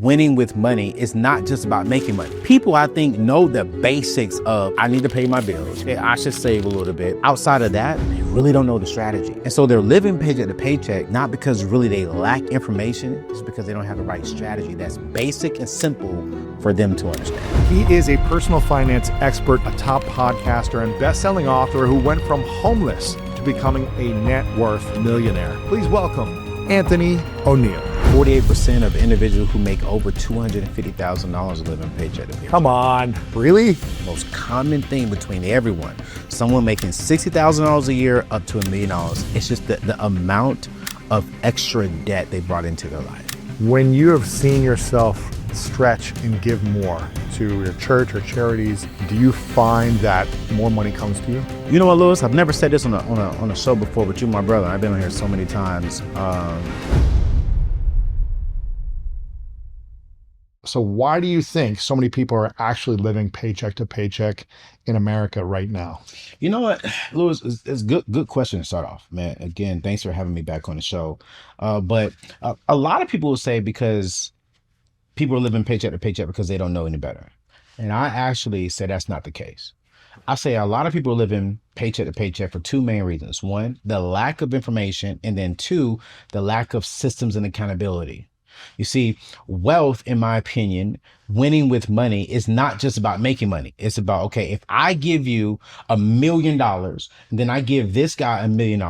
winning with money is not just about making money. People, I think, know the basics of, I need to pay my bills. I should save a little bit. Outside of that, they really don't know the strategy. And so they're living paycheck to paycheck, not because really they lack information, it's because they don't have the right strategy that's basic and simple for them to understand. He is a personal finance expert, a top podcaster, and best-selling author who went from homeless to becoming a net worth millionaire. Please welcome Anthony O'Neill. 48% of individuals who make over $250,000 live in paycheck to paycheck. Come on, really? Most common thing between everyone. Someone making $60,000 a year up to $1 million. It's just the amount of extra debt they brought into their life. When you have seen yourself stretch and give more to your church or charities, do you find that more money comes to you? You know what, Lewis? I've never said this on a show before, but you're my brother. I've been on here so many times. So why do you think so many people are actually living paycheck to paycheck in America right now? You know what, Lewis, it's good question to start off, man. Again, thanks for having me back on the show. But a lot of people will say because people are living paycheck to paycheck because they don't know any better. And I actually say that's not the case. I say a lot of people are living paycheck to paycheck for two main reasons. One, the lack of information, and then two, the lack of systems and accountability. You see, wealth, in my opinion, winning with money is not just about making money. It's about, okay, if I give you $1 million, and then I give this guy $1 million,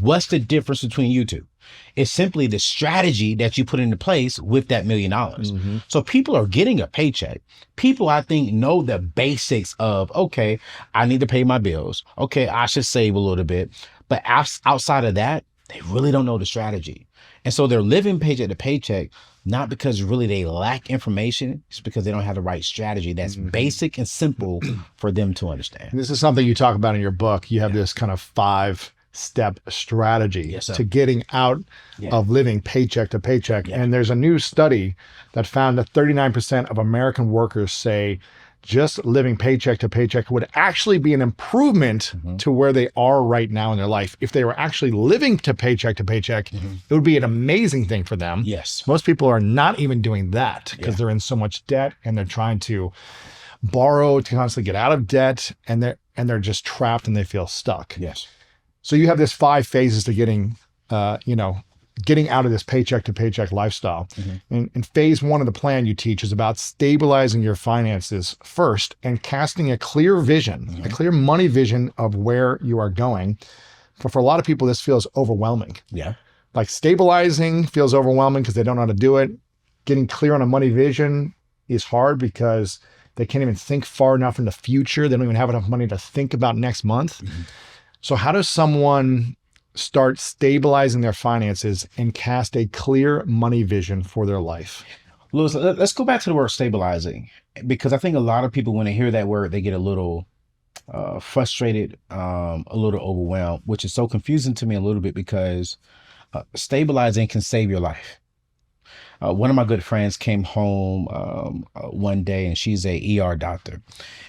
what's the difference between you two? It's simply the strategy that you put into place with that $1 million. Mm-hmm. So people are getting a paycheck. People, I think, know the basics of, okay, I need to pay my bills. Okay, I should save a little bit. But outside of that, they really don't know the strategy. And so they're living paycheck to paycheck, not because really they lack information, it's because they don't have the right strategy that's basic and simple for them to understand. And this is something you talk about in your book. You have this kind of 5-step strategy to getting out of living paycheck to paycheck. And there's a new study that found that 39% of American workers say just living paycheck to paycheck would actually be an improvement to where they are right now in their life. If they were actually living to paycheck, it would be an amazing thing for them. Yes. Most people are not even doing that because they're in so much debt and they're trying to borrow to constantly get out of debt, and they're just trapped and they feel stuck. Yes. So you have this 5 phases to getting out of this paycheck to paycheck lifestyle. And phase 1 of the plan you teach is about stabilizing your finances first and casting a clear vision, a clear money vision of where you are going. For a lot of people, this feels overwhelming. Yeah. Like stabilizing feels overwhelming because they don't know how to do it. Getting clear on a money vision is hard because they can't even think far enough in the future. They don't even have enough money to think about next month. So how does someone start stabilizing their finances and cast a clear money vision for their life? Lewis, let's go back to the word stabilizing, because I think a lot of people, when they hear that word, they get a little frustrated, a little overwhelmed, which is so confusing to me a little bit because stabilizing can save your life. One of my good friends came home one day, and she's a ER doctor.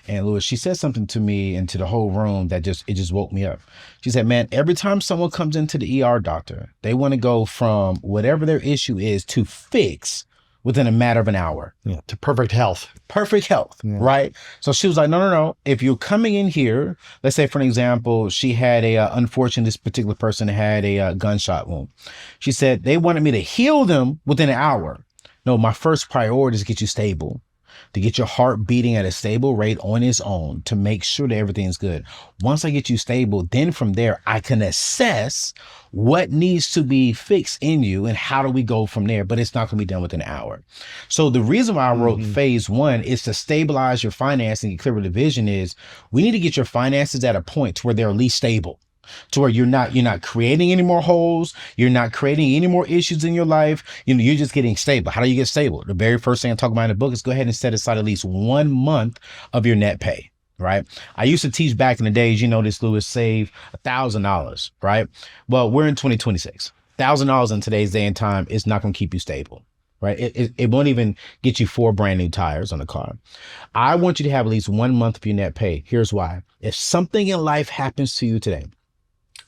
And Louis, she said something to me and to the whole room that just woke me up. She said, man, every time someone comes into the ER doctor, they want to go from whatever their issue is to fix within a matter of an hour. Yeah, to perfect health. Perfect health, right? So she was like, no. If you're coming in here, let's say, for an example, she had unfortunately, this particular person had a gunshot wound. She said, they wanted me to heal them within an hour. No, my first priority is to get you stable, to get your heart beating at a stable rate on its own, to make sure that everything's good. Once I get you stable, then from there, I can assess what needs to be fixed in you and how do we go from there. But it's not going to be done within an hour. So the reason why I wrote phase 1 is to stabilize your financing and clear the vision is we need to get your finances at a point to where they're at least stable. To where you're not creating any more holes, you're not creating any more issues in your life. You're just getting stable. How do you get stable? The very first thing I talk about in the book is go ahead and set aside at least 1 month of your net pay, right? I used to teach back in the days, this, Lewis, save $1,000, right? Well, we're in 2026. $1,000 in today's day and time is not going to keep you stable. Right? It won't even get you 4 brand new tires on the car. I want you to have at least 1 month of your net pay. Here's why. If something in life happens to you today,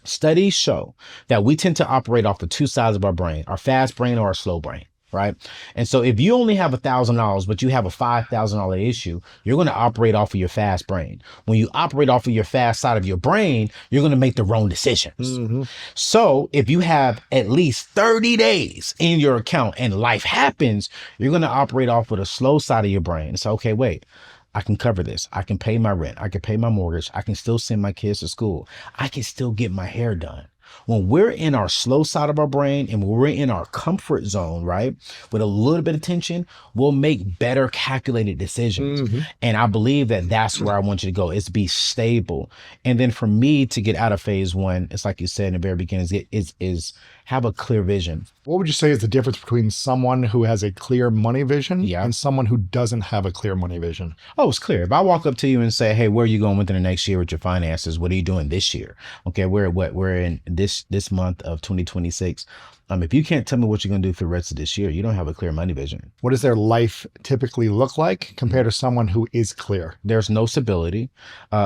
studies show that we tend to operate off the 2 sides of our brain, our fast brain or our slow brain. right? And so if you only have $1,000, but you have a $5,000 issue, you're going to operate off of your fast brain. When you operate off of your fast side of your brain, you're going to make the wrong decisions. So if you have at least 30 days in your account and life happens, you're going to operate off of the slow side of your brain. So, okay, wait. I can cover this. I can pay my rent. I can pay my mortgage. I can still send my kids to school. I can still get my hair done. When we're in our slow side of our brain and when we're in our comfort zone, right, with a little bit of tension, we'll make better calculated decisions. And I believe that that's where I want you to go, is be stable. And then for me to get out of phase one, it's like you said in the very beginning, is have a clear vision. What would you say is the difference between someone who has a clear money vision and someone who doesn't have a clear money vision? Oh, it's clear. If I walk up to you and say, hey, where are you going within the next year with your finances? What are you doing this year? Okay, we're in this month of 2026. If you can't tell me what you're going to do for the rest of this year, you don't have a clear money vision. What does their life typically look like compared to someone who is clear? There's no stability.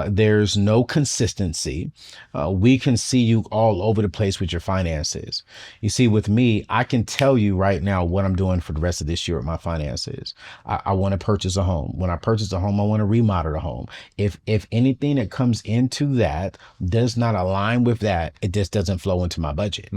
There's no consistency. We can see you all over the place with your finances. You see, with me, I can tell you right now what I'm doing for the rest of this year with my finances. I want to purchase a home. When I purchase a home, I want to remodel the home. If anything that comes into that does not align with that, it just doesn't flow into my budget.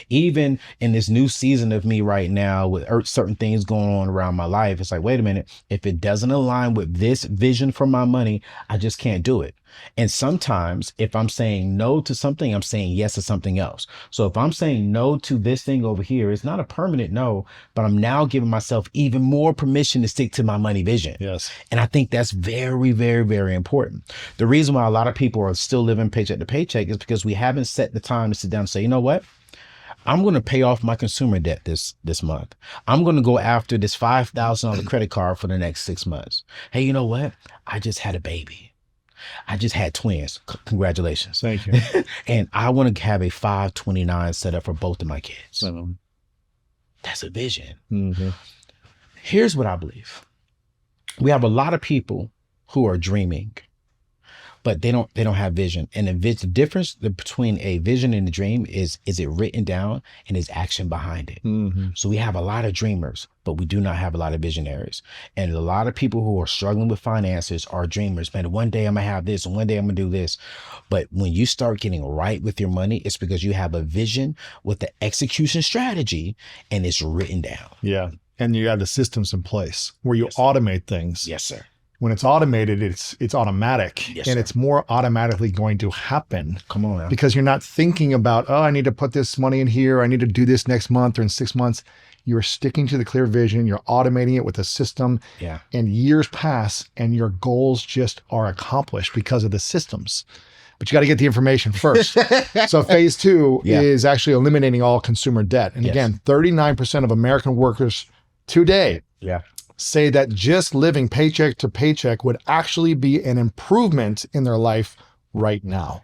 Even in this new season of me right now with certain things going on around my life, it's like, wait a minute, if it doesn't align with this vision for my money, I just can't do it. And sometimes if I'm saying no to something, I'm saying yes to something else. So if I'm saying no to this thing over here, it's not a permanent no, but I'm now giving myself even more permission to stick to my money vision. Yes. And I think that's very, very, very important. The reason why a lot of people are still living paycheck to paycheck is because we haven't set the time to sit down and say, you know what? I'm going to pay off my consumer debt this month. I'm going to go after this $5,000 credit card for the next 6 months. Hey, you know what? I just had a baby. I just had twins. Congratulations. Thank you. And I want to have a 529 set up for both of my kids. That's a vision. Here's what I believe. We have a lot of people who are dreaming, but they don't have vision. And the difference between a vision and a dream is it written down and is action behind it. So we have a lot of dreamers, but we do not have a lot of visionaries. And a lot of people who are struggling with finances are dreamers. Man, one day I'm gonna have this and one day I'm gonna do this. But when you start getting right with your money, it's because you have a vision with the execution strategy and it's written down. Yeah. And you have the systems in place where you automate things. Yes, sir. When it's automated, it's automatic, and it's more automatically going to happen. Come on now. Because you're not thinking about, oh, I need to put this money in here. I need to do this next month or in 6 months. You're sticking to the clear vision. You're automating it with a system. Yeah. And years pass and your goals just are accomplished because of the systems. But you got to get the information first. So phase two is actually eliminating all consumer debt. And again, 39% of American workers today say that just living paycheck to paycheck would actually be an improvement in their life right now.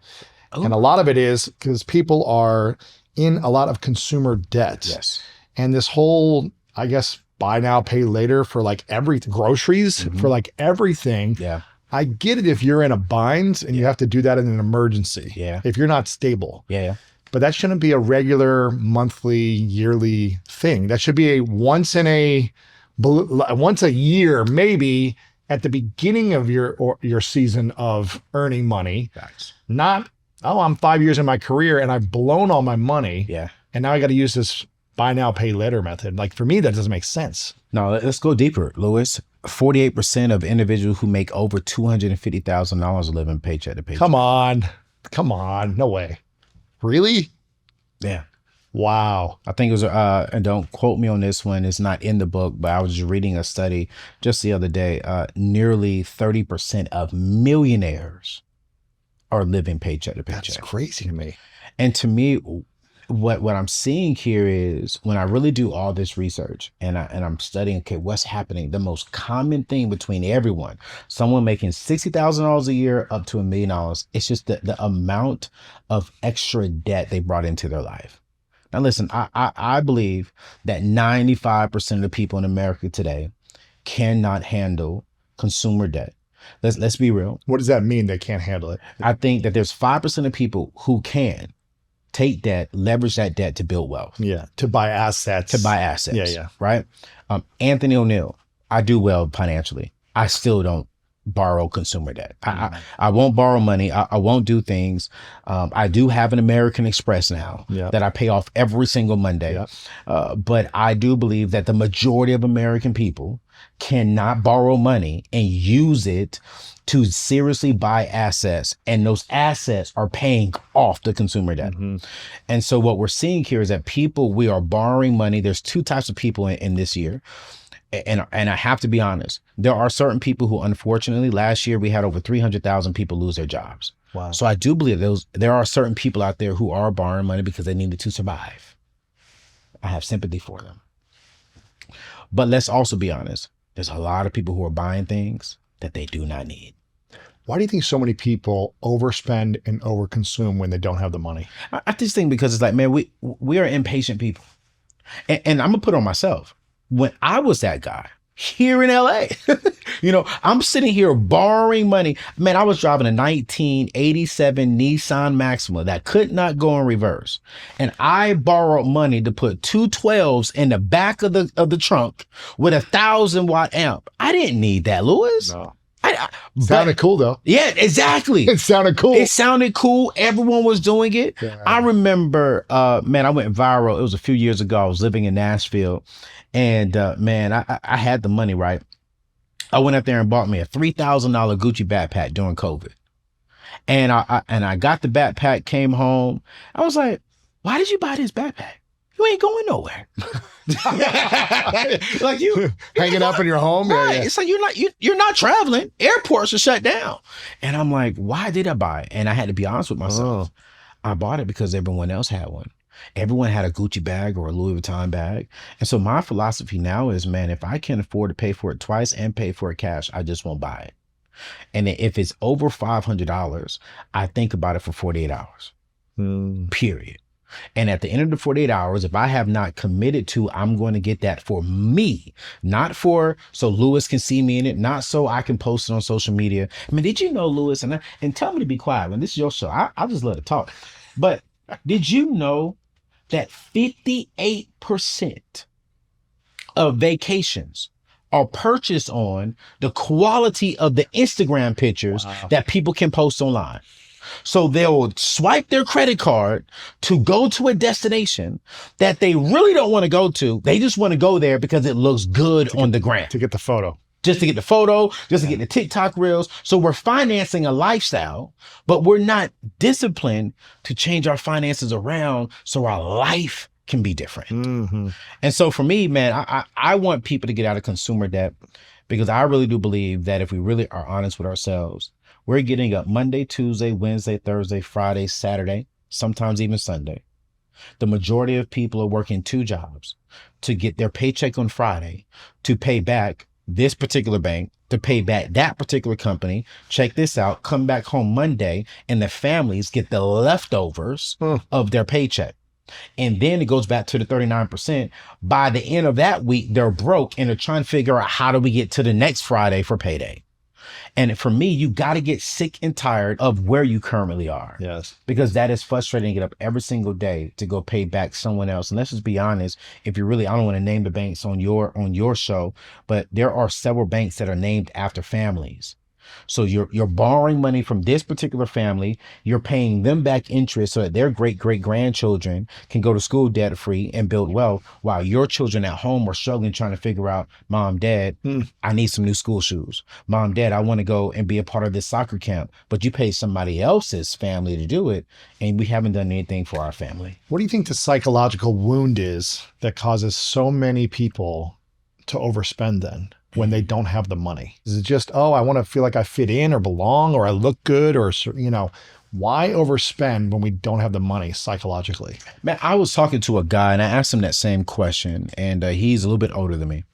And a lot of it is because people are in a lot of consumer debt. Yes. And this whole, I guess, buy now, pay later for like everything, groceries, for like everything. Yeah. I get it if you're in a bind and you have to do that in an emergency. Yeah. If you're not stable. Yeah. But that shouldn't be a regular monthly, yearly thing. That should be a once a year, maybe at the beginning of your season of earning money. Facts. Not, oh, I'm 5 years in my career and I've blown all my money. Yeah. And now I got to use this buy now, pay later method. Like for me, that doesn't make sense. No, let's go deeper, Louis. 48% of individuals who make over $250,000 live in paycheck to paycheck. Come on. No way. Really? Yeah. Wow. I think it was, and don't quote me on this one, it's not in the book, but I was just reading a study just the other day. Nearly 30% of millionaires are living paycheck to paycheck. That's crazy to me. And to me, what I'm seeing here is when I really do all this research and I'm studying, okay, what's happening? The most common thing between everyone, someone making $60,000 a year up to $1 million, it's just the amount of extra debt they brought into their life. Now, listen, I believe that 95% of the people in America today cannot handle consumer debt. Let's be real. What does that mean? They can't handle it? I think that there's 5% of people who can. take debt, leverage that debt to build wealth. Yeah. To buy assets. Yeah. Right. Anthony O'Neill, I do well financially. I still don't borrow consumer debt. I won't borrow money. I won't do things. I do have an American Express now that I pay off every single Monday. But I do believe that the majority of American people cannot borrow money and use it to seriously buy assets. And those assets are paying off the consumer debt. And so what we're seeing here is that we are borrowing money. There's two types of people in this year. And I have to be honest, there are certain people who, unfortunately, last year we had over 300,000 people lose their jobs. Wow. So I do believe there are certain people out there who are borrowing money because they needed to survive. I have sympathy for them. But let's also be honest. There's a lot of people who are buying things that they do not need. Why do you think so many people overspend and overconsume when they don't have the money? I just think because it's like, man, we are impatient people. And I'm going to put it on myself. When I was that guy here in LA, I'm sitting here borrowing money. Man, I was driving a 1987 Nissan Maxima that could not go in reverse. And I borrowed money to put two 12s in the back of the trunk with a 1,000-watt amp. I didn't need that, Louis. No. Sounded cool though. Yeah, exactly. It sounded cool. Everyone was doing it. Yeah. I remember, man, I went viral. It was a few years ago. I was living in Nashville. And man, I had the money, right? I went up there and bought me a $3,000 Gucci backpack during COVID. And I got the backpack, came home. I was like, why did you buy this backpack? You ain't going nowhere. Like you hanging up in your home. Right. Yeah. It's like you're not traveling. Airports are shut down. And I'm like, why did I buy it? And I had to be honest with myself. I bought it because everyone else had one. Everyone had a Gucci bag or a Louis Vuitton bag. And so my philosophy now is, man, if I can afford to pay for it twice and pay for it cash, I just won't buy it. And if it's over $500, I think about it for 48 hours, period. And at the end of the 48 hours, if I have not committed to, I'm going to get that for me, not for so Louis can see me in it, not so I can post it on social media. I mean, did you know, Louis, and tell me to be quiet when this is your show. I just let it talk. But did you know that 58% of vacations are purchased on the quality of the Instagram pictures that people can post online? So they'll swipe their credit card to go to a destination that they really don't want to go to. They just want to go there because it looks good on the gram. To get the photo. Just to get the photo, just to get the TikTok reels. So we're financing a lifestyle, but we're not disciplined to change our finances around so our life can be different. And so for me, man, I want people to get out of consumer debt because I really do believe that if we really are honest with ourselves, we're getting up Monday, Tuesday, Wednesday, Thursday, Friday, Saturday, sometimes even Sunday. The majority of people are working 2 jobs to get their paycheck on Friday to pay back this particular bank, to pay back that particular company. Check this out, come back home Monday and the families get the leftovers of their paycheck. And then it goes back to the 39%. By the end of that week, they're broke and they're trying to figure out how do we get to the next Friday for payday. And for me, you got to get sick and tired of where you currently are. Yes. Because that is frustrating to get up every single day to go pay back someone else. And let's just be honest, if you really, I don't want to name the banks on your show, but there are several banks that are named after families. So you're borrowing money from this particular family. You're paying them back interest so that their great-great-grandchildren can go to school debt-free and build wealth while your children at home are struggling trying to figure out, Mom, Dad, I need some new school shoes. Mom, Dad, I want to go and be a part of this soccer camp. But you pay somebody else's family to do it, and we haven't done anything for our family. What do you think the psychological wound is that causes so many people to overspend then? When they don't have the money? Is it just, I want to feel like I fit in or belong or I look good or, why overspend when we don't have the money psychologically? Man, I was talking to a guy and I asked him that same question, and he's a little bit older than me.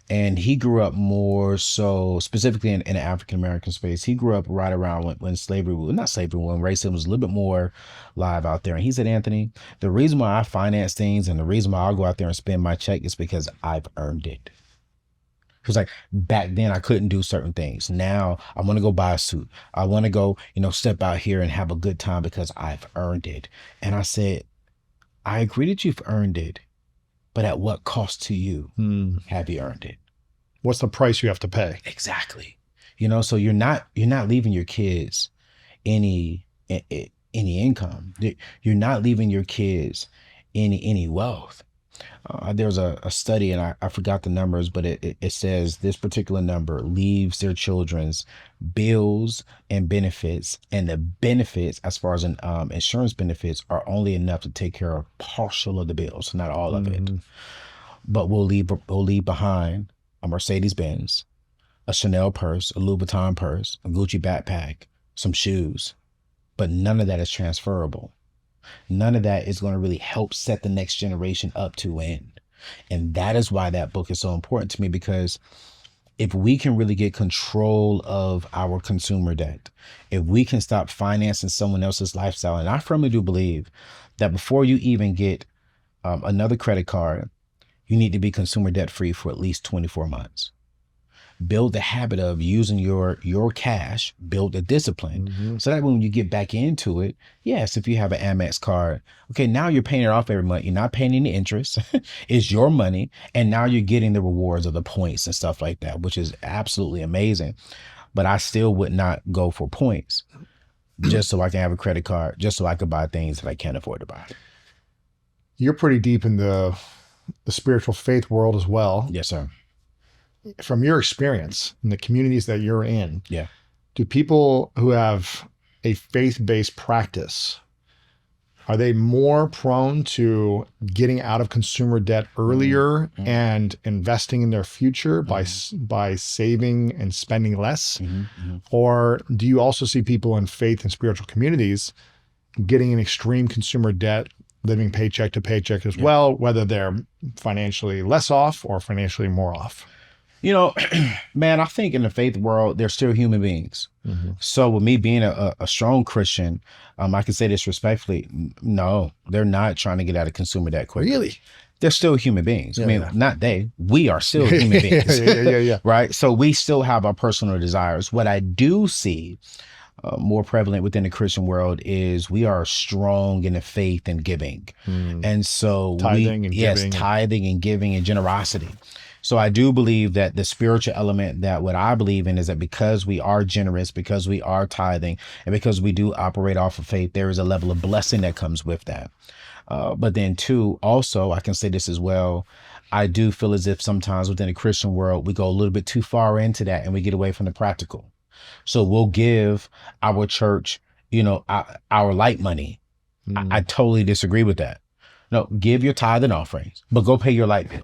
And he grew up more so specifically in the African-American space. He grew up right around when when racism was a little bit more live out there. And he said, Anthony, the reason why I finance things and the reason why I'll go out there and spend my check is because I've earned it. She was like, back then I couldn't do certain things. Now I want to go buy a suit. I want to go, step out here and have a good time because I've earned it. And I said, I agree that you've earned it, but at what cost to you have you earned it? What's the price you have to pay? Exactly. So you're not leaving your kids any income. You're not leaving your kids any wealth. There's a study, and I forgot the numbers, but it says this particular number leaves their children's bills and benefits, and the benefits, as far as insurance benefits, are only enough to take care of partial of the bills, not all of it. But we'll leave behind a Mercedes Benz, a Chanel purse, a Louis Vuitton purse, a Gucci backpack, some shoes, but none of that is transferable. None of that is going to really help set the next generation up to win. And that is why that book is so important to me, because if we can really get control of our consumer debt, if we can stop financing someone else's lifestyle, and I firmly do believe that before you even get another credit card, you need to be consumer debt free for at least 24 months. Build the habit of using your cash, build a discipline, so that when you get back into it, yes, if you have an Amex card, okay, now you're paying it off every month. You're not paying any interest. It's your money. And now you're getting the rewards of the points and stuff like that, which is absolutely amazing. But I still would not go for points just so I can have a credit card, just so I could buy things that I can't afford to buy. You're pretty deep in the spiritual faith world as well. Yes, sir. From your experience in the communities that you're in, yeah, do people who have a faith-based practice, are they more prone to getting out of consumer debt earlier and investing in their future by saving and spending less? Or do you also see people in faith and spiritual communities getting in extreme consumer debt, living paycheck to paycheck as well, whether they're financially less off or financially more off? Man, I think in the faith world, they're still human beings. So with me being a strong Christian, I can say this respectfully, no, they're not trying to get out of consumer debt quickly. Really? They're still human beings. Not they, we are still human beings. Yeah. Right? So we still have our personal desires. What I do see more prevalent within the Christian world is we are strong in the faith and giving. And so tithing and giving and generosity. So I do believe that the spiritual element, that what I believe in is that because we are generous, because we are tithing, and because we do operate off of faith, there is a level of blessing that comes with that. But then too, also, I can say this as well, I do feel as if sometimes within the Christian world, we go a little bit too far into that and we get away from the practical. So we'll give our church, our light money. I totally disagree with that. No, give your tithe and offerings, but go pay your light bill.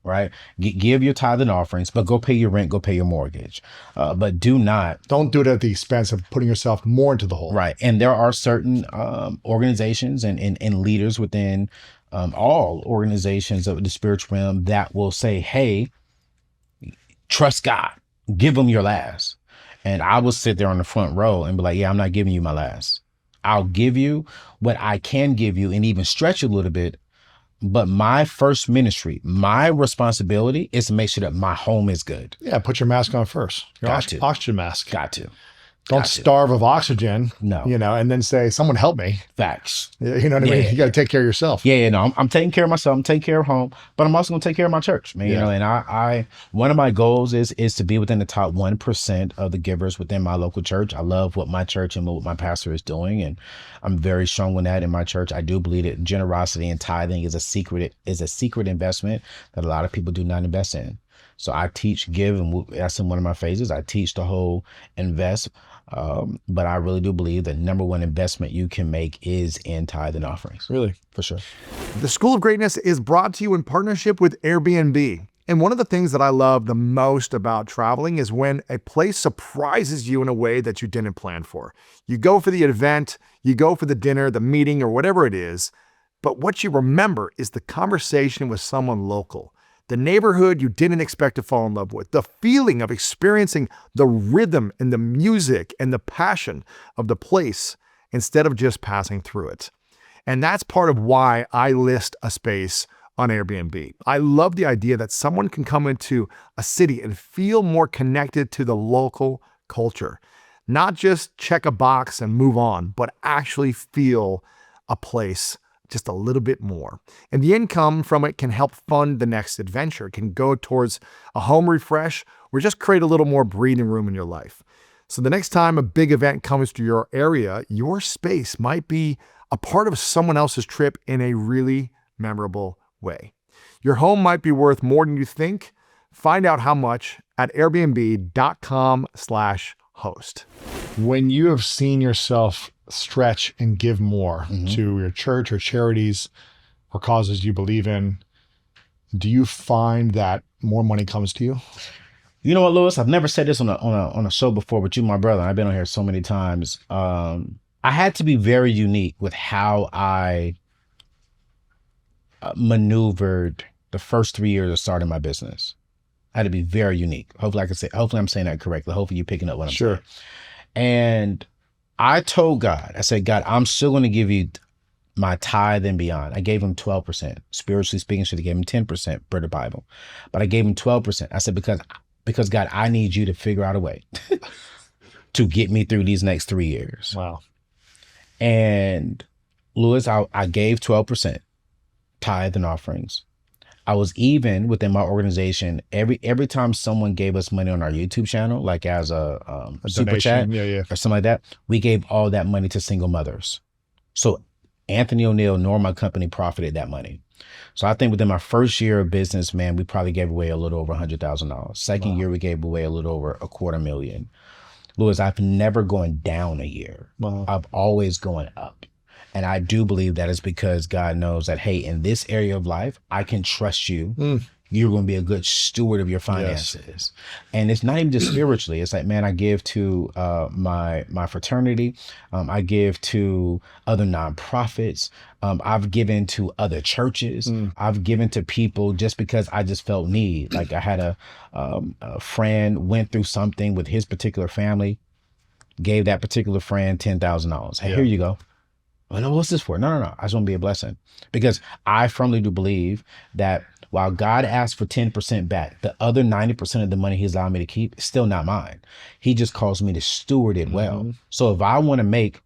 Right? Give your tithe and offerings, but go pay your rent, go pay your mortgage. But don't do it at the expense of putting yourself more into the hole. Right. And there are certain organizations and leaders within all organizations of the spiritual realm that will say, hey, trust God, give them your last. And I will sit there on the front row and be like, yeah, I'm not giving you my last. I'll give you what I can give you and even stretch a little bit. But my first ministry, my responsibility is to make sure that my home is good. Yeah, put your mask on first. Your oxygen mask. Got to. Don't starve of oxygen. No. And then say, someone help me. Facts. You know what I mean? You got to take care of yourself. Yeah, no, I'm taking care of myself. I'm taking care of home, but I'm also going to take care of my church, man. And I one of my goals is to be within the top 1% of the givers within my local church. I love what my church and what my pastor is doing, and I'm very strong on that in my church. I do believe that generosity and tithing is a secret investment that a lot of people do not invest in. So I teach give, and that's in one of my phases. I teach the whole invest. But I really do believe the number one investment you can make is in tithe and offerings. Really? For sure. The School of Greatness is brought to you in partnership with Airbnb. And one of the things that I love the most about traveling is when a place surprises you in a way that you didn't plan for. You go for the event, you go for the dinner, the meeting, or whatever it is, but what you remember is the conversation with someone local. The neighborhood you didn't expect to fall in love with, the feeling of experiencing the rhythm and the music and the passion of the place instead of just passing through it. And that's part of why I list a space on Airbnb. I love the idea that someone can come into a city and feel more connected to the local culture. Not just check a box and move on, but actually feel a place just a little bit more. And the income from it can help fund the next adventure. It can go towards a home refresh or just create a little more breathing room in your life. So the next time a big event comes to your area, your space might be a part of someone else's trip in a really memorable way. Your home might be worth more than you think. Find out how much at airbnb.com/host. When you have seen yourself stretch and give more to your church or charities or causes you believe in, do you find that more money comes to you? You know what, Lewis? I've never said this on a show before, but you, my brother, I've been on here so many times. I had to be very unique with how I maneuvered the first 3 years of starting my business. I had to be very unique. Hopefully I'm saying that correctly. Hopefully you're picking up what I'm saying. And I told God, I said, God, I'm still going to give you my tithe and beyond. I gave him 12%. Spiritually speaking, should have given him 10% per the Bible. But I gave him 12%. I said, because God, I need you to figure out a way to get me through these next 3 years. Wow. And Lewis, I gave 12% tithe and offerings. I was even within my organization. Every time someone gave us money on our YouTube channel, like as a super chat or something like that, we gave all that money to single mothers. So Anthony O'Neill nor my company profited that money. So I think within my first year of business, man, we probably gave away a little over $100,000. Second year, we gave away a little over $250,000. Lewis, I've never gone down a year. Wow. I've always gone up. And I do believe that is because God knows that, hey, in this area of life, I can trust you. You're going to be a good steward of your finances. Yes. And it's not even just spiritually. It's like, man, I give to my fraternity. I give to other nonprofits. I've given to other churches. I've given to people just because I just felt need. Like I had a friend went through something with his particular family, gave that particular friend $10,000. Hey, here you go. Well, no, what's this for? No. I just want to be a blessing, because I firmly do believe that while God asked for 10% back, the other 90% of the money he's allowed me to keep is still not mine. He just calls me to steward it well. So if I want to make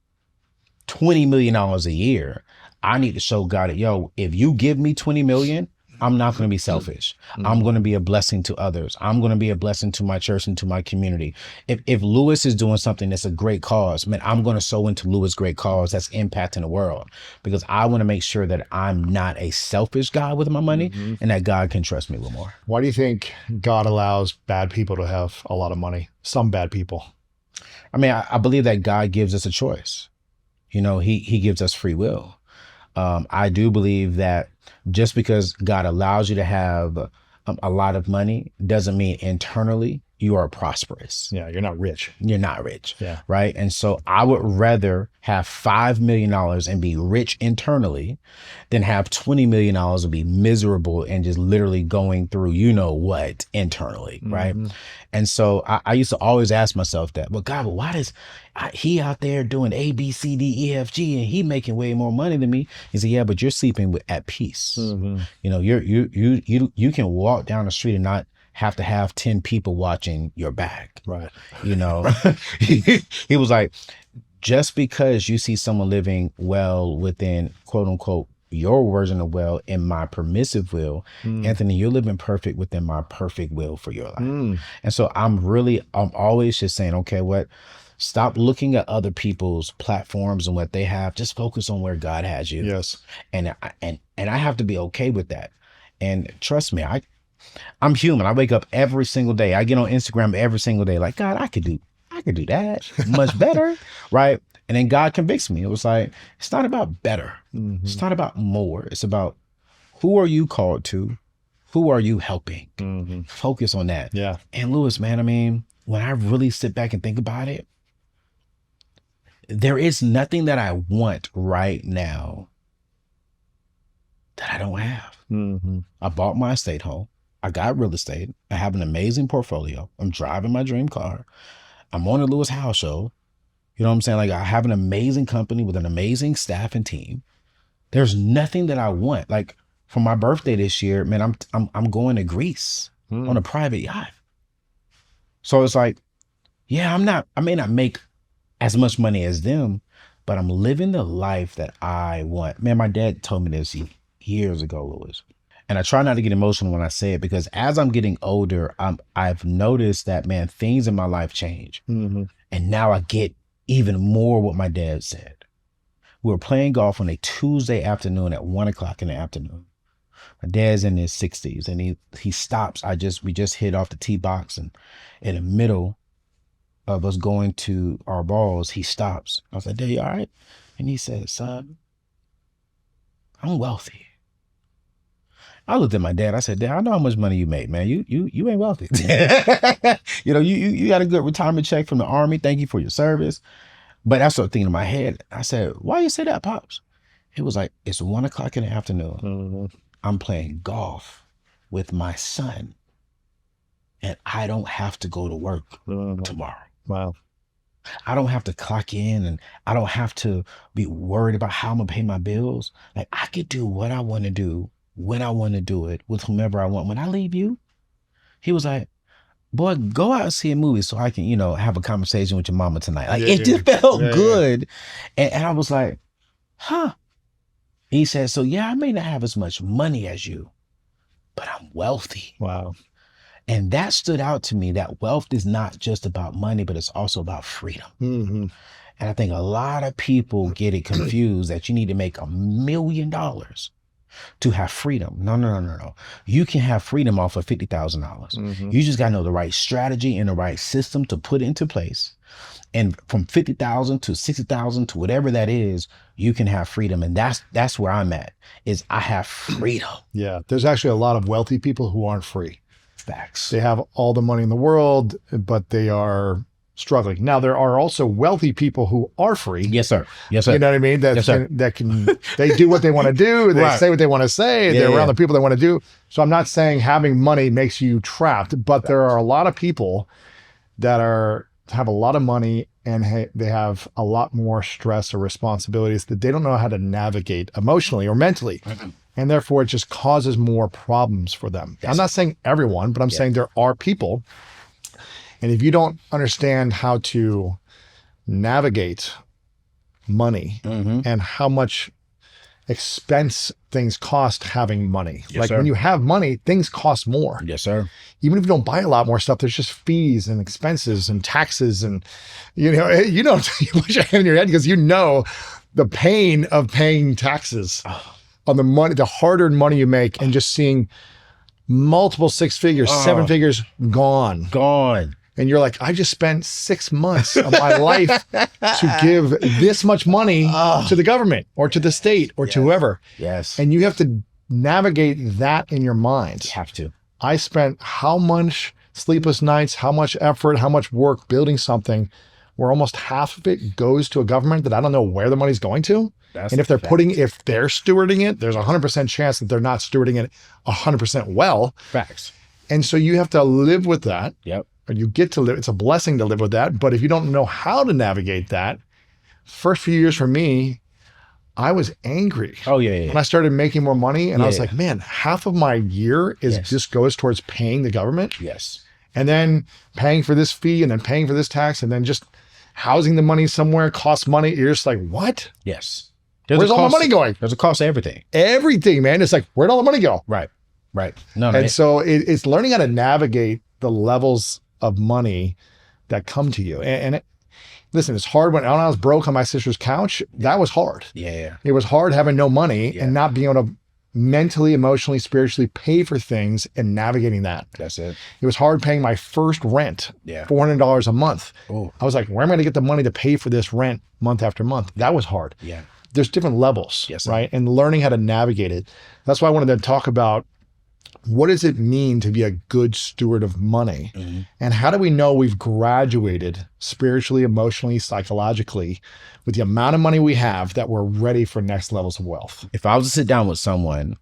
$20 million a year, I need to show God that, yo, if you give me 20 million, I'm not going to be selfish. I'm going to be a blessing to others. I'm going to be a blessing to my church and to my community. If Lewis is doing something that's a great cause, man, I'm going to sow into Lewis' great cause that's impacting the world, because I want to make sure that I'm not a selfish guy with my money and that God can trust me a little more. Why do you think God allows bad people to have a lot of money? Some bad people. I mean, I believe that God gives us a choice. You know, he gives us free will. I do believe that just because God allows you to have a lot of money doesn't mean internally you are prosperous. Yeah, you're not rich. You're not rich. Yeah. Right. And so I would rather have $5 million and be rich internally than have $20 million and be miserable and just literally going through, you know what, internally. Right. And so I used to always ask myself that, well, God, why does he out there doing A, B, C, D, E, F, G, and he making way more money than me? He said, yeah, but you're sleeping at peace. You know, you can walk down the street and not have to have 10 people watching your back. Right. You know, he was like, just because you see someone living well within, quote unquote, your version of well in my permissive will, Anthony, you're living perfect within my perfect will for your life. And so I'm always just saying, okay, stop looking at other people's platforms and what they have. Just focus on where God has you. Yes. And I have to be okay with that. And trust me, I'm human. I wake up every single day. I get on Instagram every single day. Like, God, I could do that much better. Right. And then God convicts me. It was like, it's not about better. It's not about more. It's about, who are you called to? Who are you helping? Focus on that. Yeah. And Lewis, man, I mean, when I really sit back and think about it, there is nothing that I want right now that I don't have. I bought my estate home. I got real estate. I have an amazing portfolio. I'm driving my dream car. I'm on the Lewis Howell show. You know what I'm saying? Like, I have an amazing company with an amazing staff and team. There's nothing that I want. Like, for my birthday this year, man, I'm going to Greece on a private yacht. So it's like, yeah, I may not make as much money as them, but I'm living the life that I want. Man, my dad told me this years ago, Louis. And I try not to get emotional when I say it, because as I'm getting older, I've noticed that, man, things in my life change. And now I get even more what my dad said. We were playing golf on a Tuesday afternoon at 1 o'clock in the afternoon. My dad's in his 60s and he stops. We just hit off the tee box, and in the middle of us going to our balls, he stops. I was like, Dad, you all right? And he said, son, I'm wealthy. I looked at my dad. I said, Dad, I know how much money you make, man. You ain't wealthy. You got a good retirement check from the Army. Thank you for your service. But I started thinking in my head, I said, why you say that, Pops? It was like, it's 1 o'clock in the afternoon. I'm playing golf with my son, and I don't have to go to work tomorrow. Wow. I don't have to clock in, and I don't have to be worried about how I'm gonna pay my bills. Like, I could do what I want to do when I want to do it with whomever I want. When I leave you, he was like, boy, go out and see a movie so I can, have a conversation with your mama tonight. Like, it just felt good. And I was like, huh. He said, so yeah, I may not have as much money as you, but I'm wealthy. Wow. And that stood out to me, that wealth is not just about money, but it's also about freedom. And I think a lot of people get it confused that you need to make $1 million to have freedom. No. You can have freedom off of $50,000. You just got to know the right strategy and the right system to put into place. And from 50,000 to 60,000 to whatever that is, you can have freedom. And that's where I'm at, is I have freedom. Yeah. There's actually a lot of wealthy people who aren't free. Facts. They have all the money in the world, but they are struggling. Now, there are also wealthy people who are free. Yes, sir. Yes, sir. You know what I mean? They do what they want to do. They say what they want to say. They're around the people they want to do. So I'm not saying having money makes you trapped, but there are a lot of people that have a lot of money and they have a lot more stress or responsibilities that they don't know how to navigate emotionally or mentally. And therefore, it just causes more problems for them. Yes. I'm not saying everyone, but I'm saying there are people. And if you don't understand how to navigate money and how much expense things cost having money. Yes, sir. When you have money, things cost more. Yes, sir. Even if you don't buy a lot more stuff, there's just fees and expenses and taxes. And, you put your hand in your head because you know the pain of paying taxes on the money, the hard-earned money you make, and just seeing multiple 6 figures, 7 figures gone. And you're like, I just spent 6 months of my life to give this much money to the government or to the state or to whoever. Yes. And you have to navigate that in your mind. You have to. I spent how much sleepless nights, how much effort, how much work building something where almost half of it goes to a government that I don't know where the money's going to. And if they're stewarding it, there's a 100% chance that they're not stewarding it 100% well. Facts. And so you have to live with that. Yep. Or you get to live, it's a blessing to live with that. But if you don't know how to navigate that, first few years for me, I was angry. Oh, yeah. When I started making more money, and I was like, man, half of my year just goes towards paying the government. Yes. And then paying for this fee and then paying for this tax and then just housing the money somewhere costs money. You're just like, what? Yes. Where's all my money going? There's a cost to everything. Everything, man. It's like, where'd all the money go? Right. So it's learning how to navigate the levels of money that come to you. And listen, it's hard when I was broke on my sister's couch. That was hard. Yeah. It was hard having no money and not being able to mentally, emotionally, spiritually pay for things and navigating that. That's it. It was hard paying my first rent, $400 a month. Oh. I was like, where am I going to get the money to pay for this rent month after month? That was hard. Yeah. There's different levels, right? And learning how to navigate it. That's why I wanted to talk about what does it mean to be a good steward of money? And how do we know we've graduated spiritually, emotionally, psychologically with the amount of money we have that we're ready for next levels of wealth? If I was to sit down with someone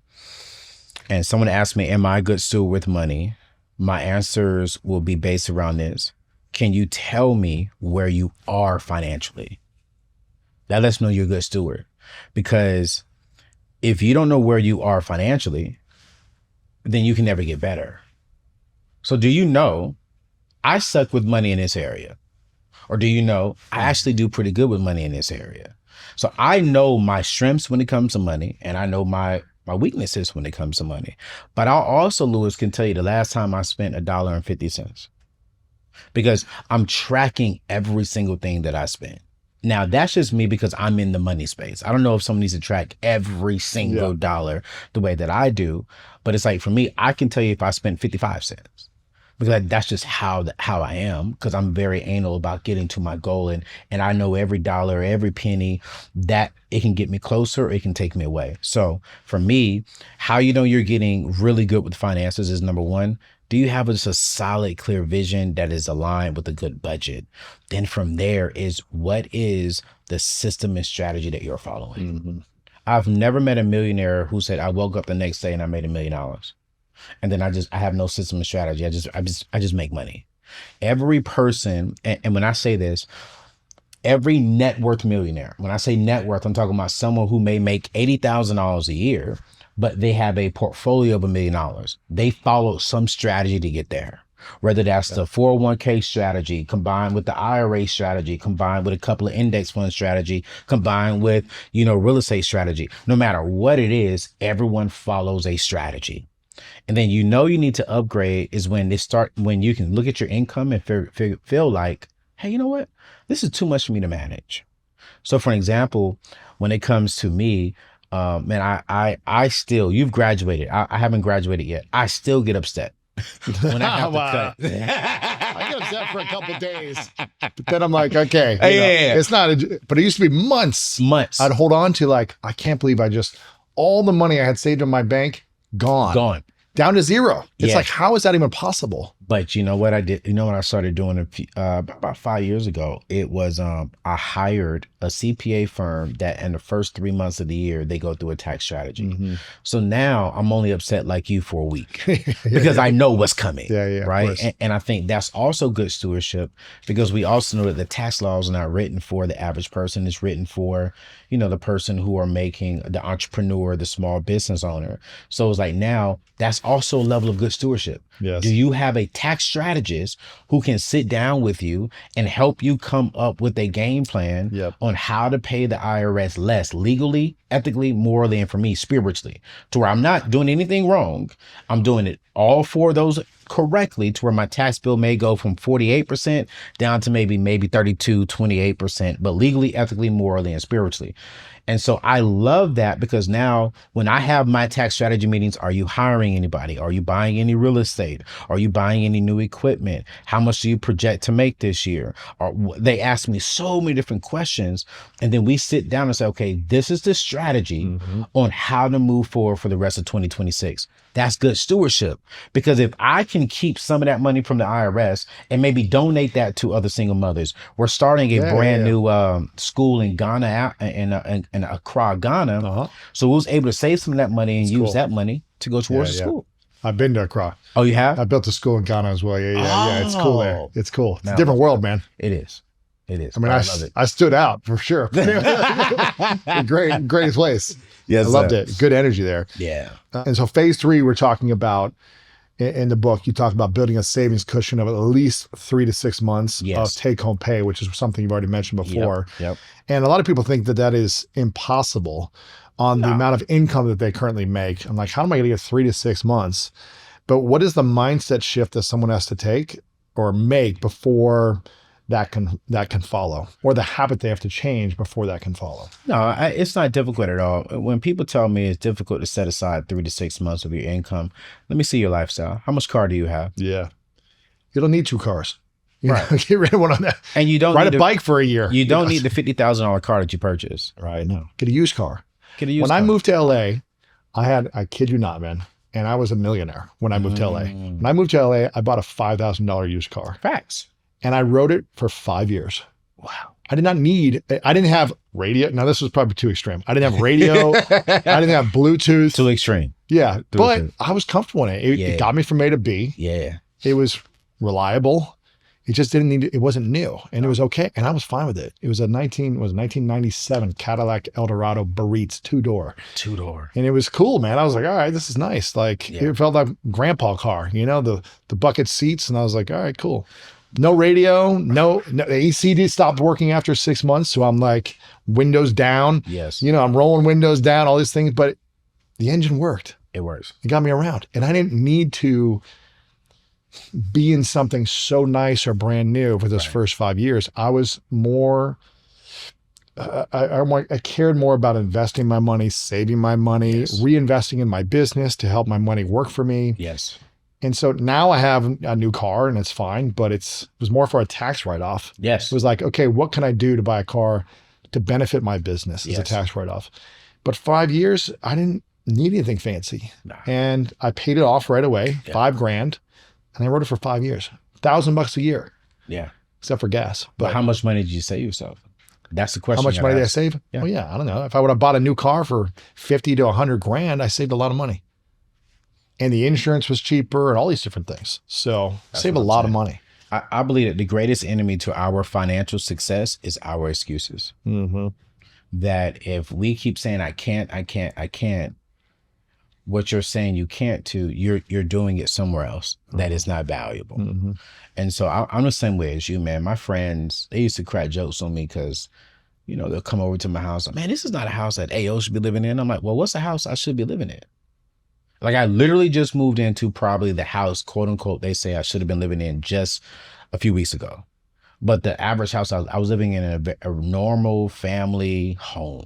and someone asked me, am I a good steward with money? My answers will be based around this. Can you tell me where you are financially? That lets me know you're a good steward, because if you don't know where you are financially, then you can never get better. So do you know I suck with money in this area? Or do you know I actually do pretty good with money in this area? So I know my strengths when it comes to money, and I know my weaknesses when it comes to money. But I'll also, Lewis, can tell you the last time I spent $1.50, because I'm tracking every single thing that I spend. Now, that's just me because I'm in the money space. I don't know if someone needs to track every single dollar the way that I do, but it's like, for me, I can tell you if I spent 55 cents, because that's just how I am, because I'm very anal about getting to my goal. And I know every dollar, every penny, that it can get me closer, or it can take me away. So for me, how you know you're getting really good with finances is, number one, do you have just a solid, clear vision that is aligned with a good budget? Then from there is, what is the system and strategy that you're following? Mm-hmm. I've never met a millionaire who said, I woke up the next day and I made $1 million. And then I have no system and strategy. I just make money. Every person, and when I say this, every net worth millionaire, when I say net worth, I'm talking about someone who may make $80,000 a year, but they have a portfolio of $1 million. They follow some strategy to get there. Whether that's the 401k strategy combined with the IRA strategy, combined with a couple of index fund strategy, combined with, real estate strategy. No matter what it is, everyone follows a strategy. And then you need to upgrade is when you can look at your income and feel like, hey, you know what? This is too much for me to manage. So for an example, when it comes to me, man, I still, you've graduated. I haven't graduated yet. I still get upset when I have to cut. I get upset for a couple of days, but then I'm like, okay, it's not, but it used to be months. I'd hold on to, like, I can't believe all the money I had saved in my bank, gone. Down to zero. It's like, how is that even possible? But you know what I did? You know what I started doing about 5 years ago? It was I hired a CPA firm that in the first 3 months of the year, they go through a tax strategy. Mm-hmm. So now I'm only upset like you for a week because I know what's coming. Right. And I think that's also good stewardship, because we also know that the tax laws are not written for the average person. It's written for, the person who are making, the entrepreneur, the small business owner. So it's like, now that's also a level of good stewardship. Yes. Do you have a tax strategist who can sit down with you and help you come up with a game plan on how to pay the IRS less legally, ethically, morally, and for me, spiritually, to where I'm not doing anything wrong. I'm doing it all for those correctly, to where my tax bill may go from 48% down to maybe 32, 28%, but legally, ethically, morally, and spiritually. And so I love that, because now when I have my tax strategy meetings, are you hiring anybody? Are you buying any real estate? Are you buying any new equipment? How much do you project to make this year? Or they ask me so many different questions. And then we sit down and say, okay, this is the strategy on how to move forward for the rest of 2026. That's good stewardship, because if I can keep some of that money from the IRS and maybe donate that to other single mothers, we're starting a brand new school in Ghana, in Accra, Ghana. So we was able to save some of that money and use that money to go towards the school. I've been to Accra. Oh, you have? I built a school in Ghana as well. Yeah. It's cool there. It's cool. It's a different world, man. It is. I mean, I love it. I stood out for sure. Greatest place. Yes, I loved it. Good energy there. Yeah. And so phase 3, we're talking about, in the book, you talk about building a savings cushion of at least 3 to 6 months of take-home pay, which is something you've already mentioned before. Yep. And a lot of people think that is impossible on the amount of income that they currently make. I'm like, how am I going to get 3 to 6 months? But what is the mindset shift that someone has to take or make before that can follow, or the habit they have to change before that can follow? No, it's not difficult at all. When people tell me it's difficult to set aside 3 to 6 months of your income, let me see your lifestyle. How much car do you have? Yeah. You don't need 2 cars. Right. Get rid of one on that. And you don't ride a bike for a year. You don't need the $50,000 car that you purchased. Right. No. Get a used car. When I moved to LA, I kid you not, man, and I was a millionaire when I moved to LA. When I moved to LA, I bought a $5,000 used car. Facts. And I rode it for 5 years. Wow. I didn't have radio. Now, this was probably too extreme. I didn't have radio. I didn't have Bluetooth. Too extreme. Yeah. But I was comfortable in it. It got me from A to B. Yeah. It was reliable. It just didn't need, it wasn't new, and it was okay. And I was fine with it. It was a 1997 Cadillac Eldorado Baritz 2-door. 2-door. And it was cool, man. I was like, all right, this is nice. Like it felt like grandpa car, the bucket seats. And I was like, all right, cool. No radio, no the AC stopped working after 6 months. So I'm like windows down. Yes. I'm rolling windows down, all these things, but the engine worked. It works. It got me around. And I didn't need to be in something so nice or brand new for those first 5 years. I was more, I cared more about investing my money, saving my money, reinvesting in my business to help my money work for me. Yes. And so now I have a new car and it's fine, but it was more for a tax write-off. Yes. It was like, okay, what can I do to buy a car to benefit my business as a tax write-off? But 5 years, I didn't need anything fancy. No. And I paid it off right away, $5,000. And I rode it for 5 years, $1,000 a year. Yeah. Except for gas. But how much money did you save yourself? That's the question. How much money did I save? Yeah. Well, yeah, I don't know. If I would have bought a new car for 50 to 100 grand, I saved a lot of money. And the insurance was cheaper and all these different things. So save a lot of money. I believe that the greatest enemy to our financial success is our excuses. Mm-hmm. That if we keep saying, I can't, what you're saying you can't to, you're doing it somewhere else that is not valuable. Mm-hmm. And so I'm the same way as you, man. My friends, they used to crack jokes on me because, they'll come over to my house. Man, this is not a house that AO should be living in. I'm like, well, what's the house I should be living in? Like I literally just moved into probably the house, quote unquote, they say I should have been living in just a few weeks ago. But the average house, I was living in a normal family home.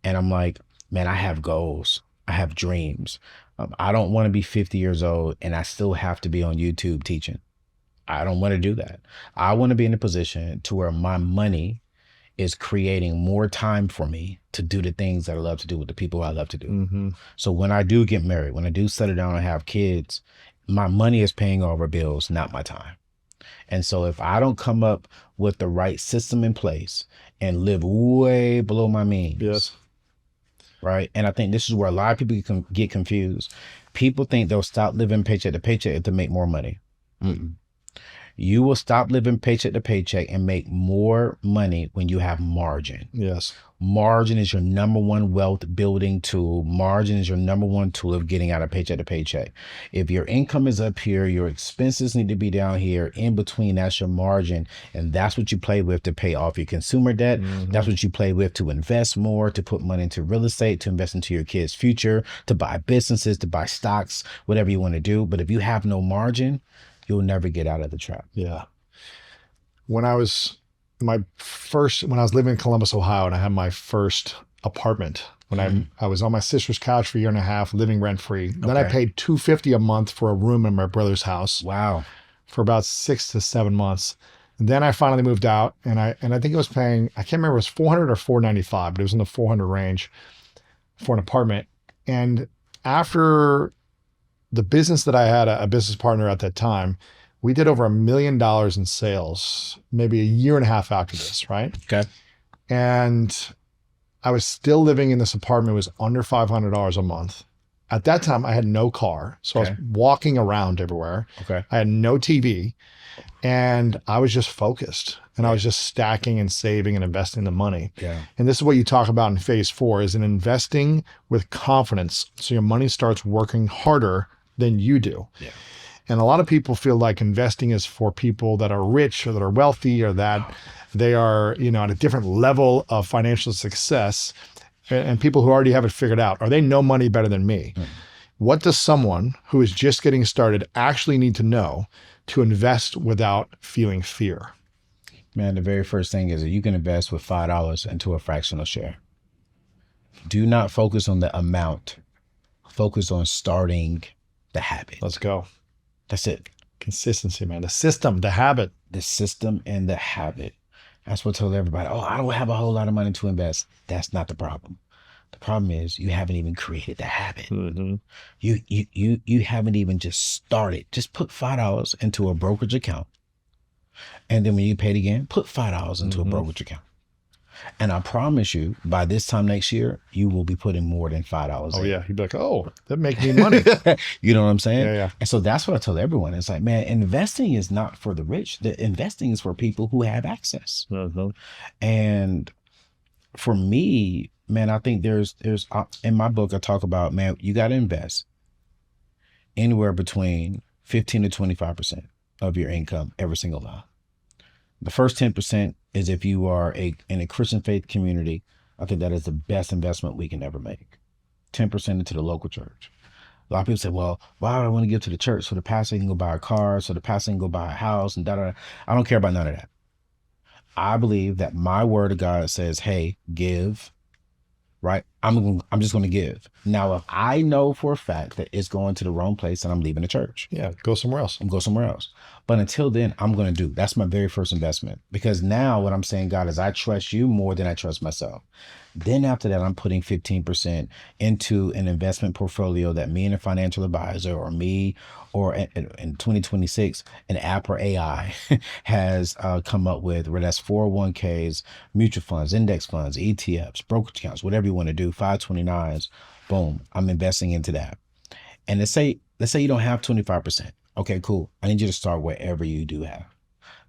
And I'm like, man, I have goals. I have dreams. I don't want to be 50 years old and I still have to be on YouTube teaching. I don't want to do that. I want to be in a position to where my money is creating more time for me to do the things that I love to do with the people I love to do. Mm-hmm. So when I do get married, when I do settle down and have kids, my money is paying over bills, not my time. And so if I don't come up with the right system in place and live way below my means, right? And I think this is where a lot of people can get confused. People think they'll stop living paycheck to paycheck if they make more money. Mm-mm. You will stop living paycheck to paycheck and make more money when you have margin. Yes. Margin is your number one wealth building tool. Margin is your number one tool of getting out of paycheck to paycheck. If your income is up here, your expenses need to be down here. In between, that's your margin. And that's what you play with to pay off your consumer debt. Mm-hmm. That's what you play with to invest more, to put money into real estate, to invest into your kids' future, to buy businesses, to buy stocks, whatever you want to do. But if you have no margin, you'll never get out of the trap. Yeah. When I was living in Columbus, Ohio, and I had my first apartment, when I was on my sister's couch for a year and a half, living rent free. Then I paid $250 a month for a room in my brother's house. Wow. For about 6 to 7 months. And then I finally moved out, and I think I was paying, I can't remember, it was $400 or $495, but it was in the $400 range for an apartment. And after the business that I had, a business partner at that time, we did over $1 million in sales, maybe a year and a half after this, right? Okay. And I was still living in this apartment. It was under $500 a month. At that time, I had no car. So I was walking around everywhere. Okay. I had no TV. And I was just focused. And I was just stacking and saving and investing the money. Yeah. And this is what you talk about in phase 4, is in investing with confidence. So your money starts working harder than you do. Yeah. And a lot of people feel like investing is for people that are rich or that are wealthy or that they are, at a different level of financial success, and people who already have it figured out, or they know money better than me. What does someone who is just getting started actually need to know to invest without feeling fear? Man, the very first thing is that you can invest with $5 into a fractional share. Do not focus on the amount. Focus on starting the habit. Let's go. That's it. Consistency, man. The system, the habit. The system and the habit. That's what I told everybody. Oh, I don't have a whole lot of money to invest. That's not the problem. The problem is you haven't even created the habit. Mm-hmm. You haven't even just started. Just put $5 into a brokerage account. And then when you pay it again, put $5 into a brokerage account. And I promise you, by this time next year, you will be putting more than $5 Oh in. yeah. You'd be like, oh, that makes me money. You know what I'm saying? Yeah. And so that's what I tell everyone. It's like, man, investing is not for the rich. The investing is for people who have access. And for me, man, I think there's in my book, I talk about, man, you got to invest anywhere between 15 to 25% of your income every single month. The first 10% is if you are in a Christian faith community. I think that is the best investment we can ever make. 10% into the local church. A lot of people say, well, why do I want to give to the church? So the pastor can go buy a car, so the pastor can go buy a house, and da-da. I don't care about none of that. I believe that my word of God says, hey, give, right? I'm just going to give. Now, if I know for a fact that it's going to the wrong place, then I'm leaving the church. Yeah, go somewhere else. Go somewhere else. But until then, I'm going to do. That's my very first investment. Because now what I'm saying, God, is I trust you more than I trust myself. Then after that, I'm putting 15% into an investment portfolio that me and a financial advisor or me or in 2026, an app or AI has come up with, where that's 401ks, mutual funds, index funds, ETFs, brokerage accounts, whatever you want to do, 529s, boom, I'm investing into that. And let's say you don't have 25%. Okay, cool. I need you to start wherever you do have.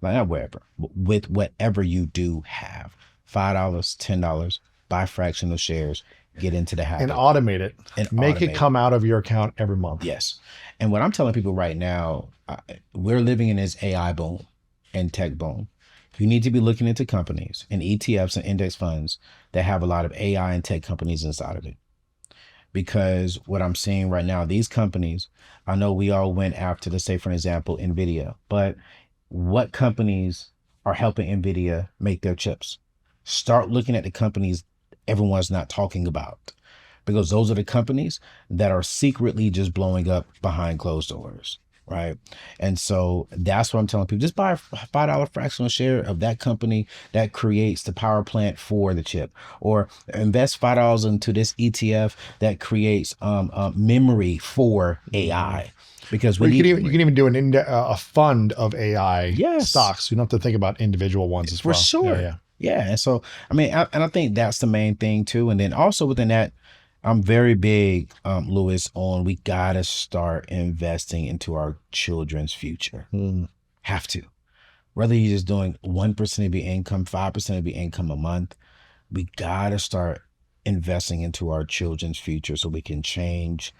Like not wherever, but with whatever you do have. $5, $10, buy fractional shares, get into the habit. And automate it. And make it come out of your account every month. Yes. And what I'm telling people right now, we're living in this AI boom and tech boom. You need to be looking into companies and ETFs and index funds that have a lot of AI and tech companies inside of it. Because what I'm seeing right now, these companies, I know we all went after, let's say, for an example, NVIDIA, but what companies are helping NVIDIA make their chips? Start looking at the companies everyone's not talking about, because those are the companies that are secretly just blowing up behind closed doors. Right. And so that's what I'm telling people. Just buy a $5 fractional share of that company that creates the power plant for the chip, or invest $5 into this ETF that creates memory for AI. Because you can even do a fund of AI stocks. You don't have to think about individual ones as well. For sure. Yeah. And so, I mean, I think that's the main thing too. And then also within that, I'm very big, Louis, on we got to start investing into our children's future. Have to. Whether you're just doing 1% of your income, 5% of your income a month, we got to start investing into our children's future so we can change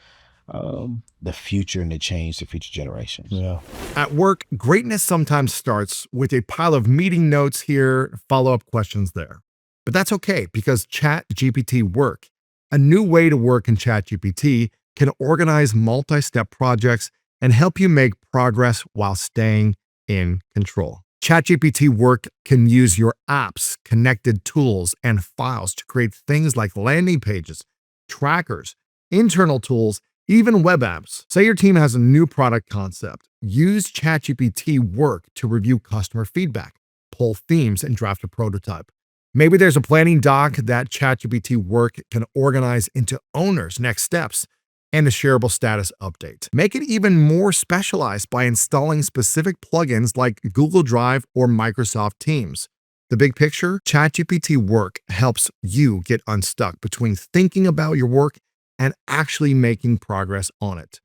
the future and to change the future generations. Yeah. At work, greatness sometimes starts with a pile of meeting notes here, follow-up questions there. But that's okay, because ChatGPT Work, a new way to work in ChatGPT, can organize multi-step projects and help you make progress while staying in control. ChatGPT Work can use your apps, connected tools, and files to create things like landing pages, trackers, internal tools, even web apps. Say your team has a new product concept. Use ChatGPT Work to review customer feedback, pull themes, and draft a prototype. Maybe there's a planning doc that ChatGPT Work can organize into owners' next steps and a shareable status update. Make it even more specialized by installing specific plugins like Google Drive or Microsoft Teams. The big picture, ChatGPT Work helps you get unstuck between thinking about your work and actually making progress on it.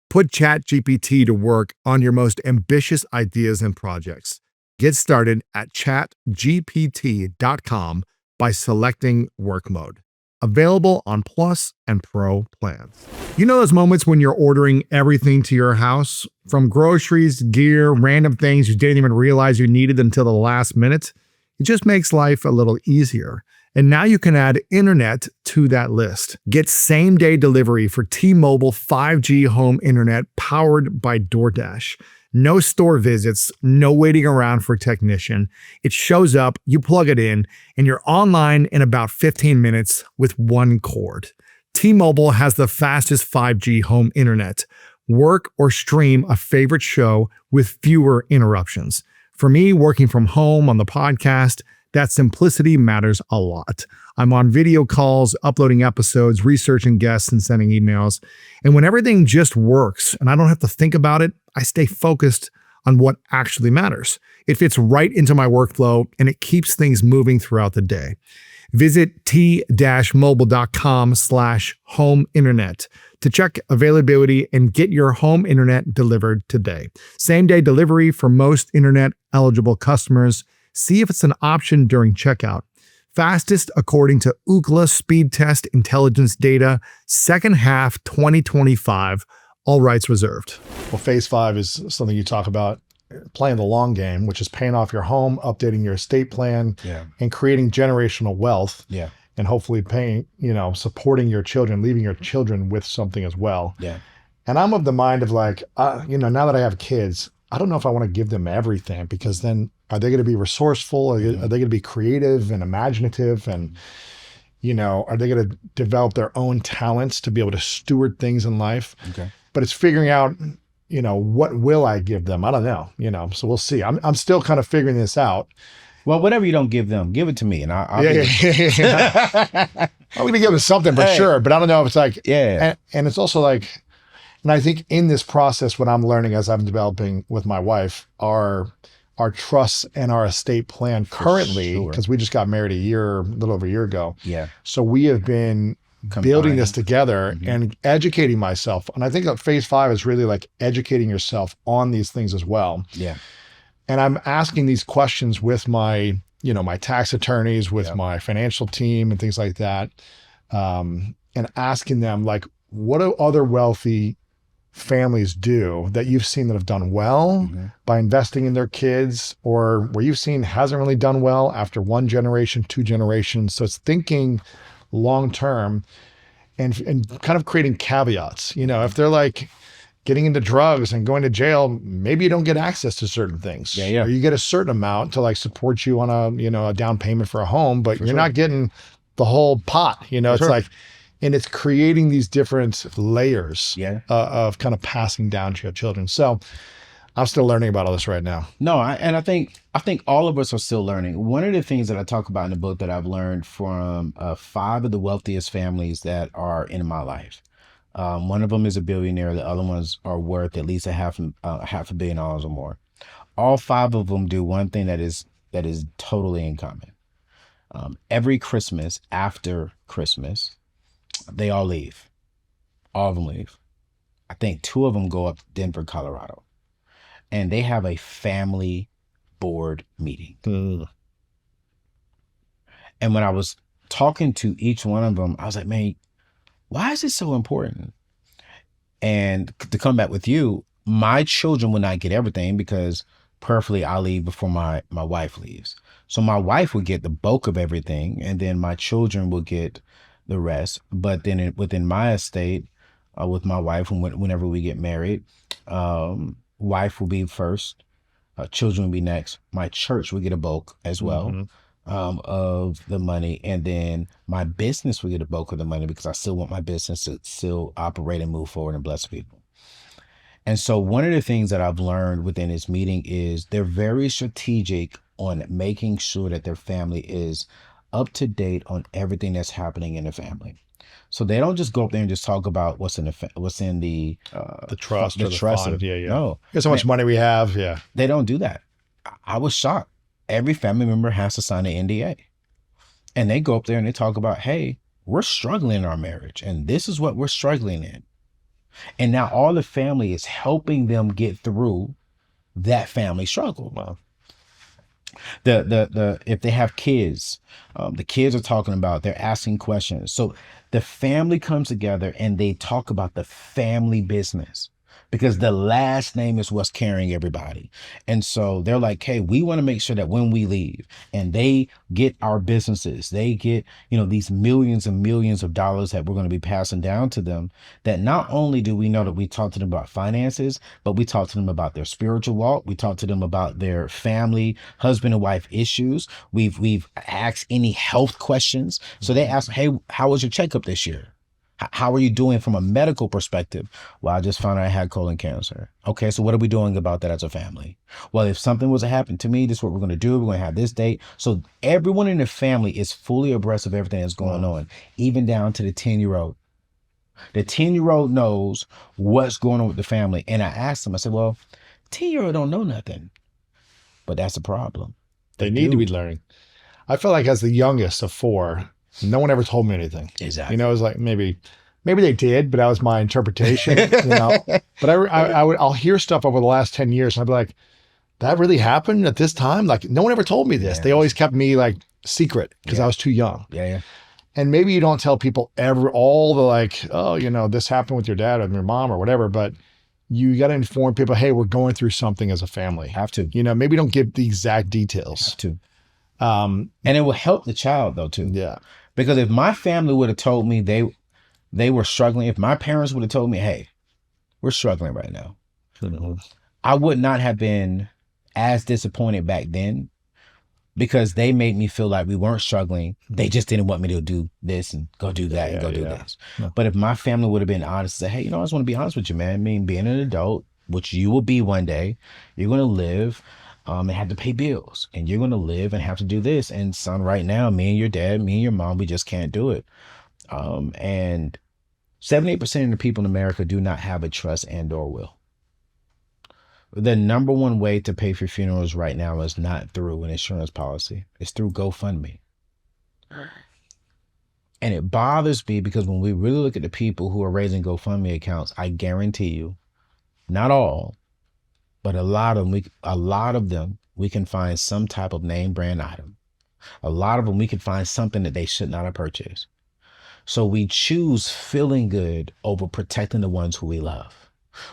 Put ChatGPT to work on your most ambitious ideas and projects. Get started at chatgpt.com by selecting work mode. Available on Plus and Pro plans. You know those moments when you're ordering everything to your house? From groceries, gear, random things you didn't even realize you needed until the last minute? It just makes life a little easier. And now you can add internet to that list. Get same-day delivery for T-Mobile 5G home internet powered by DoorDash. No store visits, no waiting around for a technician. It shows up, you plug it in, and you're online in about 15 minutes with one cord. T-Mobile has the fastest 5G home internet. Work or stream a favorite show with fewer interruptions. For me, working from home on the podcast, that simplicity matters a lot. I'm on video calls, uploading episodes, researching guests, and sending emails. And when everything just works and I don't have to think about it, I stay focused on what actually matters. It fits right into my workflow and it keeps things moving throughout the day. Visit t-mobile.com/home internet to check availability and get your home internet delivered today. Same-day delivery for most internet eligible customers. See if it's an option during checkout. Fastest according to Ookla Speed Test Intelligence data, second half 2025, all rights reserved. Well, phase 5 is something you talk about, playing the long game, which is paying off your home, updating your estate plan, and creating generational wealth. And hopefully paying, supporting your children, leaving your children with something as well. And I'm of the mind of like, now that I have kids, I don't know if I want to give them everything, because then are they going to be resourceful? Are they going to be creative and imaginative? And, are they going to develop their own talents to be able to steward things in life? But it's figuring out, what will I give them? I don't know, so we'll see. I'm still kind of figuring this out. Well, whatever you don't give them, give it to me. And I'll I'm going to give them something for sure, but I don't know if it's like, and it's also like, and I think in this process, what I'm learning as I'm developing with my wife, our trusts and our estate plan currently, because we just got married a little over a year ago. So we have been building this together and educating myself. And I think that phase 5 is really like educating yourself on these things as well. And I'm asking these questions with my, my tax attorneys, with my financial team and things like that. And asking them like, what do other wealthy families do that you've seen that have done well by investing in their kids, or where you've seen hasn't really done well after 1 generation, 2 generations. So it's thinking long-term and kind of creating caveats. If they're like getting into drugs and going to jail, maybe you don't get access to certain things. Or you get a certain amount to like support you on a down payment for a home, but you're not getting the whole pot. It's like, and it's creating these different layers of kind of passing down to your children. So I'm still learning about all this right now. No, I think all of us are still learning. One of the things that I talk about in the book that I've learned from 5 of the wealthiest families that are in my life. One of them is a billionaire. The other ones are worth at least half $500 million or more. All 5 of them do one thing that is totally in common. Every Christmas, after Christmas, they all leave. All of them leave. I think 2 of them go up to Denver, Colorado, and they have a family board meeting. And when I was talking to each one of them, I was like, man, why is it so important? And to come back with you, my children will not get everything because perfectly I leave before my wife leaves. So my wife will get the bulk of everything, and then my children will get the rest. But then within my estate, with my wife, whenever we get married, wife will be first, children will be next. My church will get a bulk as well. Of the money, and then my business will get a bulk of the money because I still want my business to still operate and move forward and bless people. And so one of the things that I've learned within this meeting is they're very strategic on making sure that their family is up to date on everything that's happening in the family. So they don't just go up there and just talk about what's in the trust, the trust. No, here's how much money we have. They don't do that. I was shocked. Every family member has to sign an NDA, and they go up there and they talk about, hey, we're struggling in our marriage, and this is what we're struggling in. And now all the family is helping them get through that family struggle. Wow. If they have kids, the kids are talking about, they're asking questions. So the family comes together and they talk about the family business, because the last name is what's carrying everybody. And so they're like, hey, we want to make sure that when we leave and they get our businesses, they get, these millions and millions of dollars that we're going to be passing down to them, that not only do we know that we talk to them about finances, but we talk to them about their spiritual walk. We talk to them about their family, husband and wife issues. We've asked any health questions. So they ask, hey, how was your checkup this year? How are you doing from a medical perspective? Well, I just found out I had colon cancer. Okay, so what are we doing about that as a family? Well, if something was to happen to me, this is what we're going to do. We're going to have this date. So everyone in the family is fully abreast of everything that's going on, even down to the 10-year-old. The 10-year-old knows what's going on with the family. And I asked him, I said, well, 10-year-old don't know nothing. But that's a problem. They need to be learning. I felt like as the youngest of 4, no one ever told me anything. Exactly. You know, it was like maybe they did, but that was my interpretation. You know, but I'll hear stuff over the last 10 years, and I'd be like, that really happened at this time? Like, no one ever told me this. They always kept me like secret because I was too young. Yeah. And maybe you don't tell people all the like, oh, you know, this happened with your dad or your mom or whatever, but you got to inform people, hey, we're going through something as a family. Have to. You know, maybe don't give the exact details. Have to. And it will help the child though too. Yeah. Because if my family would have told me they were struggling, if my parents would have told me, hey, we're struggling right now, I would not have been as disappointed back then, because they made me feel like we weren't struggling. They just didn't want me to do this and go do that and go do this. Yeah. But if my family would have been honest and say, hey, you know, I just want to be honest with you, man. I mean, being an adult, which you will be one day, you're going to live and have to pay bills, and you're going to live and have to do this. And son, right now, me and your dad, me and your mom, we just can't do it. And 78% of the people in America do not have a trust and or will. The number one way to pay for funerals right now is not through an insurance policy. It's through GoFundMe. And it bothers me because when we really look at the people who are raising GoFundMe accounts, I guarantee you, not all, but a lot of them, we can find some type of name brand item. A lot of them, we can find something that they should not have purchased. So we choose feeling good over protecting the ones who we love.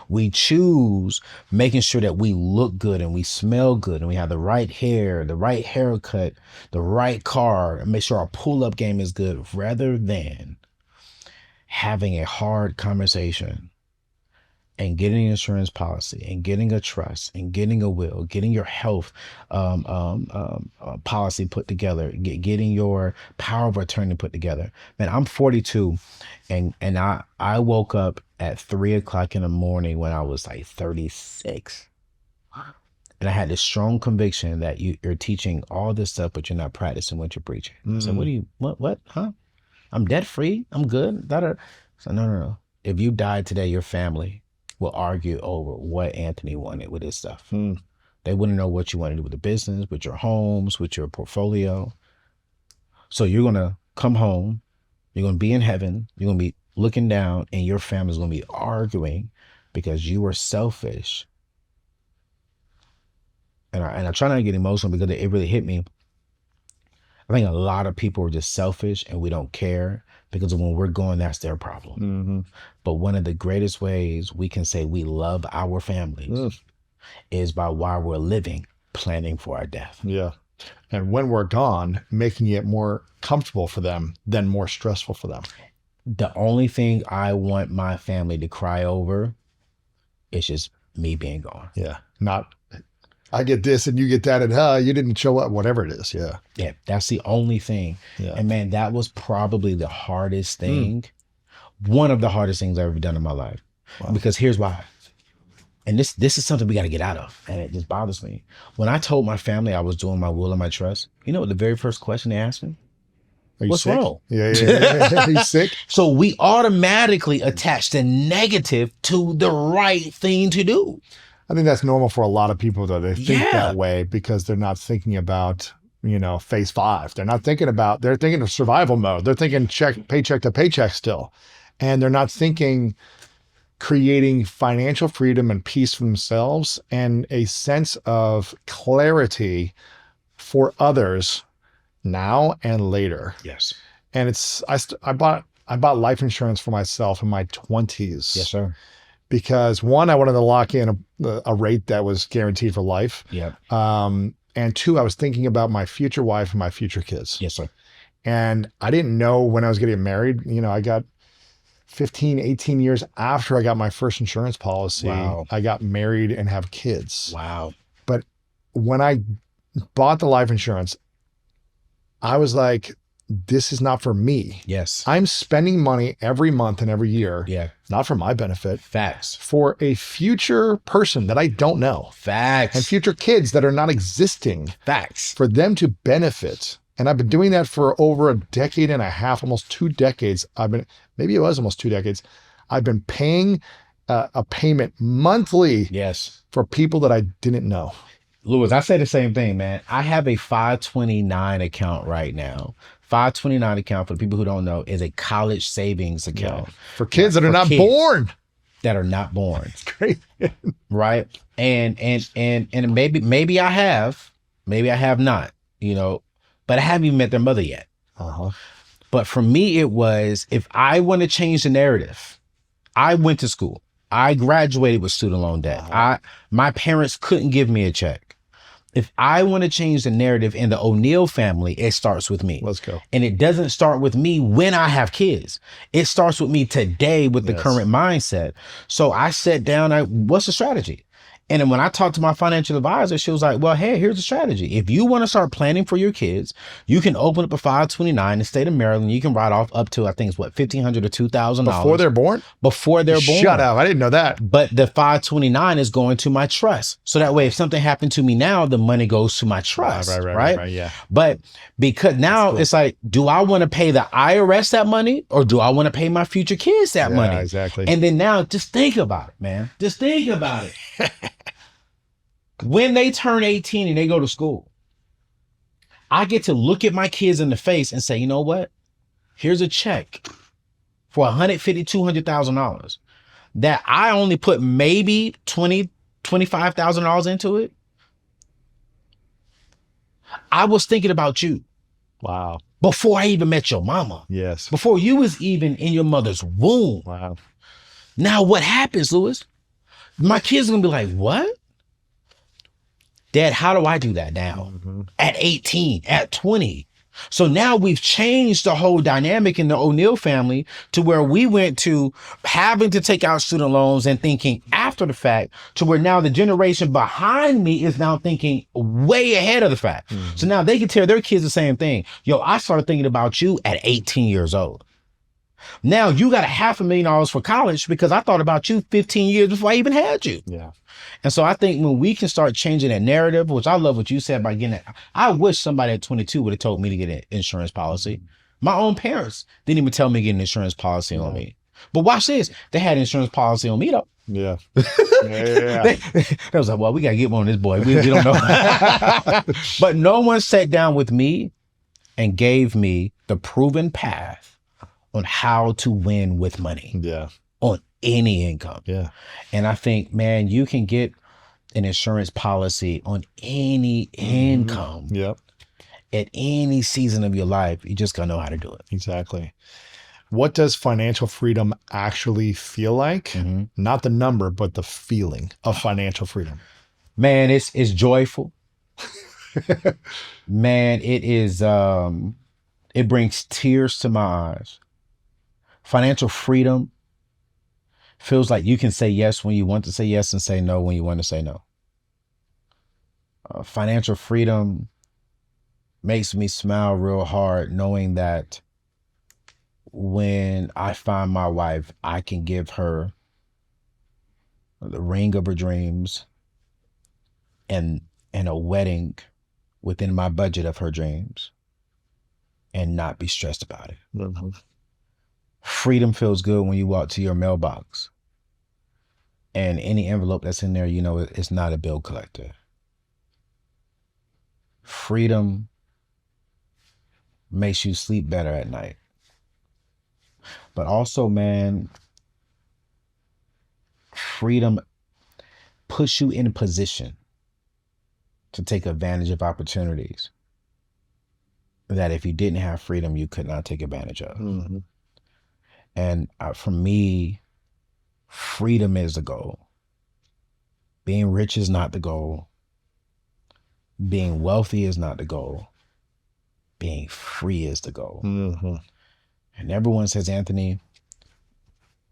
We choose making sure that we look good and we smell good and we have the right hair, the right haircut, the right car, and make sure our pull-up game is good, rather than having a hard conversation and getting an insurance policy and getting a trust and getting a will, getting your health policy put together, getting your power of attorney put together. Man, I'm 42 and I woke up at 3:00 in the morning when I was like 36. And I had this strong conviction that you're teaching all this stuff, but you're not practicing what you're preaching. So what, huh? I'm debt free. I'm good. So no. If you died today, your family will argue over what Anthony wanted with his stuff. They wouldn't know what you want to do with the business, with your homes, with your portfolio. So you're going to come home, you're going to be in heaven, you're going to be looking down, and your family's going to be arguing because you were selfish. And I try not to get emotional because it really hit me. I think a lot of people are just selfish and we don't care, because when we're going, that's their problem. But one of the greatest ways we can say we love our families is by, while we're living, planning for our death. Yeah. And when we're gone, making it more comfortable for them than more stressful for them. The only thing I want my family to cry over is just me being gone. Yeah. Not, I get this and you get that, and you didn't show up, whatever it is. Yeah. Yeah. That's the only thing. Yeah. And man, that was probably the hardest thing. One of the hardest things I've ever done in my life. Wow. Because here's why. And this is something we got to get out of. And it just bothers me. When I told my family I was doing my will and my trust, you know what the very first question they asked me? Are you What's sick? wrong? Yeah. Are you sick? So we automatically attach the negative to the right thing to do. I think that's normal for a lot of people, though. They think that way because they're not thinking about, phase 5. They're thinking of survival mode. They're thinking paycheck to paycheck still. And they're not thinking creating financial freedom and peace for themselves and a sense of clarity for others now and later. Yes. And I bought life insurance for myself in my 20s. Yes, sir. Because one, I wanted to lock in a rate that was guaranteed for life. Yeah. And two, I was thinking about my future wife and my future kids. Yes, sir. And I didn't know when I was getting married. I got 15, 18 years after I got my first insurance policy. Wow. I got married and have kids. Wow. But when I bought the life insurance, I was like, this is not for me. Yes. I'm spending money every month and every year. Yeah. Not for my benefit. Facts. For a future person that I don't know. Facts. And future kids that are not existing. Facts. For them to benefit. And I've been doing that for over a decade and a half, almost 2 decades. Maybe it was almost 2 decades. I've been paying a payment monthly. Yes. For people that I didn't know. Louis, I say the same thing, man. I have a 529 account right now. 529 account, for the people who don't know, is a college savings account. Yeah. For kids that are not born. That are not born. It's great. Right? And maybe I have. Maybe I have not, you know, but I haven't even met their mother yet. But for me, it was, if I want to change the narrative, I went to school. I graduated with student loan debt. My parents couldn't give me a check. If I want to change the narrative in the O'Neill family, it starts with me. Let's go. And it doesn't start with me when I have kids. It starts with me today with the current mindset. So I sat down, what's the strategy? And then when I talked to my financial advisor, she was like, well, hey, here's the strategy. If you want to start planning for your kids, you can open up a 529 in the state of Maryland. You can write off up to, I think it's what, $1,500 to $2,000. Before they're born? Before they're born. Shut up. I didn't know that. But the 529 is going to my trust. So that way, if something happened to me now, the money goes to my trust. Right? Yeah. But because now it's like, do I want to pay the IRS that money, or do I want to pay my future kids that money? Exactly. And then now just think about it, man. Just think about it. When they turn 18 and they go to school, I get to look at my kids in the face and say, you know what? Here's a check for $150,000, $200,000 that I only put maybe $20,000, $25,000 into it. I was thinking about you. Wow. Before I even met your mama. Yes. Before you was even in your mother's womb. Wow. Now what happens, Louis? My kids are gonna be like, what? Dad, how do I do that now? At 18, at 20. So now we've changed the whole dynamic in the O'Neill family to where we went to having to take out student loans and thinking after the fact, to where now the generation behind me is now thinking way ahead of the fact. So now they can tell their kids the same thing. Yo, I started thinking about you at 18 years old. Now you got $500,000 for college because I thought about you 15 years before I even had you. Yeah. And so I think when we can start changing that narrative, which I love what you said by getting it. I wish somebody at 22 would have told me to get an insurance policy. My own parents didn't even tell me to get an insurance policy on me. But watch this. They had an insurance policy on me though. Yeah. They was like, well, we got to get one on this boy. We don't know. But no one sat down with me and gave me the proven path on how to win with money. Yeah. On any income. Yeah. And I think, man, you can get an insurance policy on any income. Yep. At any season of your life. You just gotta know how to do it. Exactly. What does financial freedom actually feel like? Not the number, but the feeling of financial freedom. Man, it's joyful. Man, it is it brings tears to my eyes. Financial freedom feels like you can say yes when you want to say yes and say no when you want to say no. Financial freedom makes me smile real hard knowing that when I find my wife, I can give her the ring of her dreams and a wedding within my budget of her dreams and not be stressed about it. Freedom feels good when you walk to your mailbox and any envelope that's in there, you know, it's not a bill collector. Freedom makes you sleep better at night. But also, man, freedom puts you in a position to take advantage of opportunities that if you didn't have freedom, you could not take advantage of. And for me, freedom is the goal. Being rich is not the goal. Being wealthy is not the goal. Being free is the goal. And everyone says, Anthony,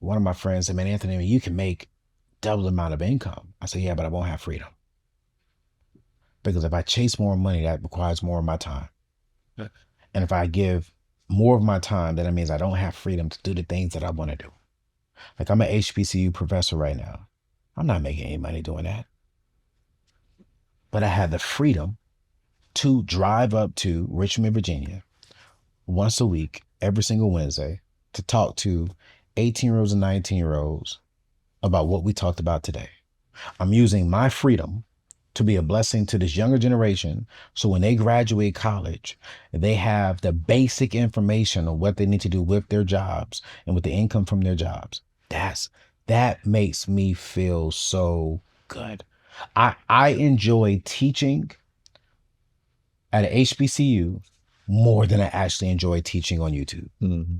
one of my friends said, man, Anthony, you can make double the amount of income. I said, yeah, but I won't have freedom. Because if I chase more money, that requires more of my time. And if I give more of my time, then that means I don't have freedom to do the things that I want to do. Like I'm an HBCU professor right now. I'm not making any money doing that. But I have the freedom to drive up to Richmond, Virginia once a week, every single Wednesday, to talk to 18-year-olds and 19-year-olds about what we talked about today. I'm using my freedom to be a blessing to this younger generation. So when they graduate college, they have the basic information on what they need to do with their jobs and with the income from their jobs. That makes me feel so good. I enjoy teaching at a HBCU more than I actually enjoy teaching on YouTube. Mm-hmm.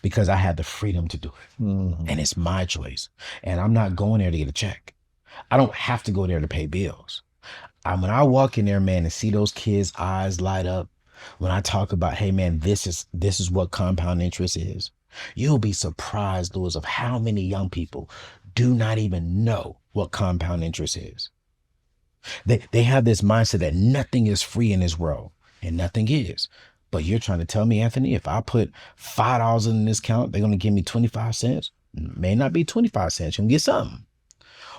Because I have the freedom to do it. Mm-hmm. And it's my choice. And I'm not going there to get a check. I don't have to go there to pay bills. When I walk in there, man, and see those kids' eyes light up, when I talk about, hey, man, this is what compound interest is, you'll be surprised, Louis, of how many young people do not even know what compound interest is. They have this mindset that nothing is free in this world, and nothing is. But you're trying to tell me, Anthony, if I put $5 in this account, they're going to give me 25 cents? May not be 25 cents. You'll get something.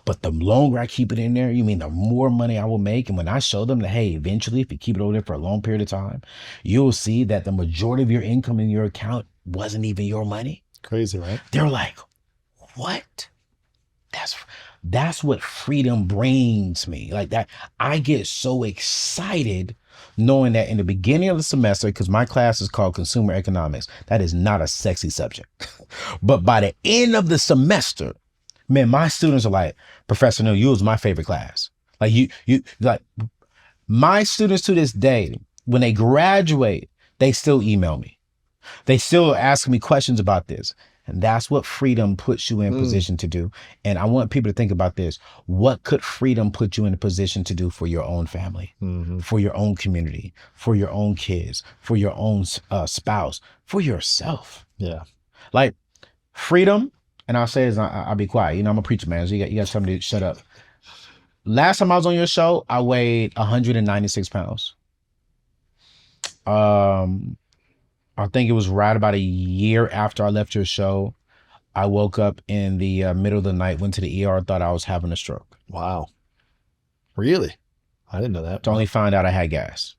But the longer I keep it in there, you mean the more money I will make. And when I show them that, hey, eventually, if you keep it over there for a long period of time, you'll see that the majority of your income in your account wasn't even your money. Crazy, right? They're like, what? That's what freedom brings me. Like that, I get so excited knowing that in the beginning of the semester, because my class is called Consumer Economics, that is not a sexy subject. But by the end of the semester, man, my students are like, Professor Neal, you was my favorite class. Like you like my students to this day, when they graduate, they still email me. They still ask me questions about this. And that's what freedom puts you in position to do. And I want people to think about this. What could freedom put you in a position to do for your own family, for your own community, for your own kids, for your own spouse, for yourself? Yeah. Like freedom, and I'll say this, I'll be quiet. You know, I'm a preacher, man. So you got to tell me to shut up. Last time I was on your show, I weighed 196 pounds. I think it was right about a year after I left your show. I woke up in the middle of the night, went to the ER, thought I was having a stroke. Wow. Really? I didn't know that. To only find out I had gas.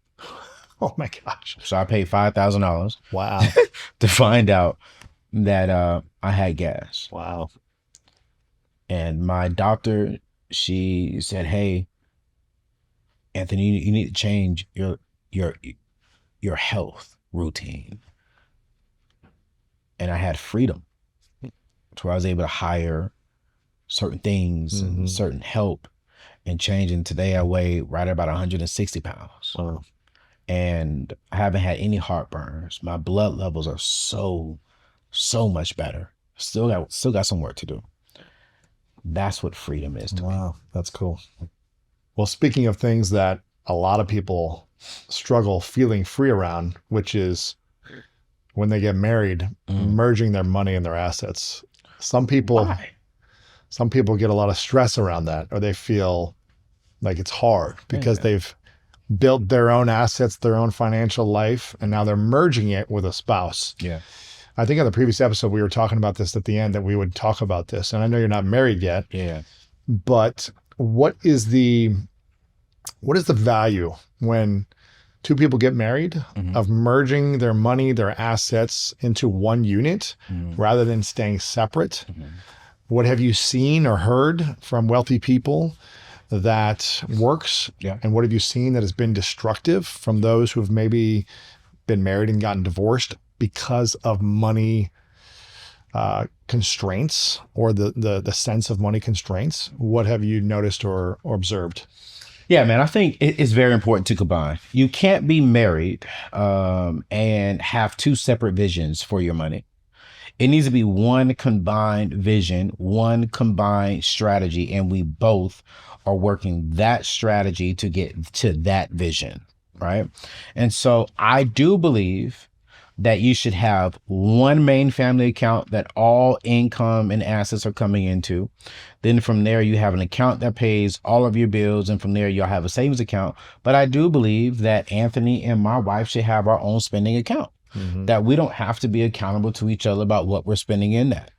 Oh my gosh. So I paid $5,000. Wow. To find out that I had gas. Wow. And my doctor, she said, hey, Anthony, you need to change your health routine. And I had freedom to where I was able to hire certain things and certain help and change. And today I weigh right about 160 pounds. Wow. And I haven't had any heartburns. My blood levels are so much better. Still got some work to do. That's what freedom is to me. Wow, that's cool. Well, speaking of things that a lot of people struggle feeling free around, which is when they get married, merging their money and their assets. Some people get a lot of stress around that, or they feel like it's hard because they've built their own assets, their own financial life, and now they're merging it with a spouse. Yeah. I think on the previous episode, we were talking about this at the end, that we would talk about this. And I know you're not married yet. Yeah. But what is the value when two people get married of merging their money, their assets into one unit rather than staying separate? What have you seen or heard from wealthy people that works? Yeah. And what have you seen that has been destructive from those who have maybe been married and gotten divorced because of money constraints, or the sense of money constraints? What have you noticed or observed? Yeah, man, I think it's very important to combine. You can't be married and have two separate visions for your money. It needs to be one combined vision, one combined strategy, and we both are working that strategy to get to that vision, right? And so I do believe that you should have one main family account that all income and assets are coming into. Then from there, you have an account that pays all of your bills. And from there, you'll have a savings account. But I do believe that Anthony and my wife should have our own spending account. that we don't have to be accountable to each other about what we're spending in that.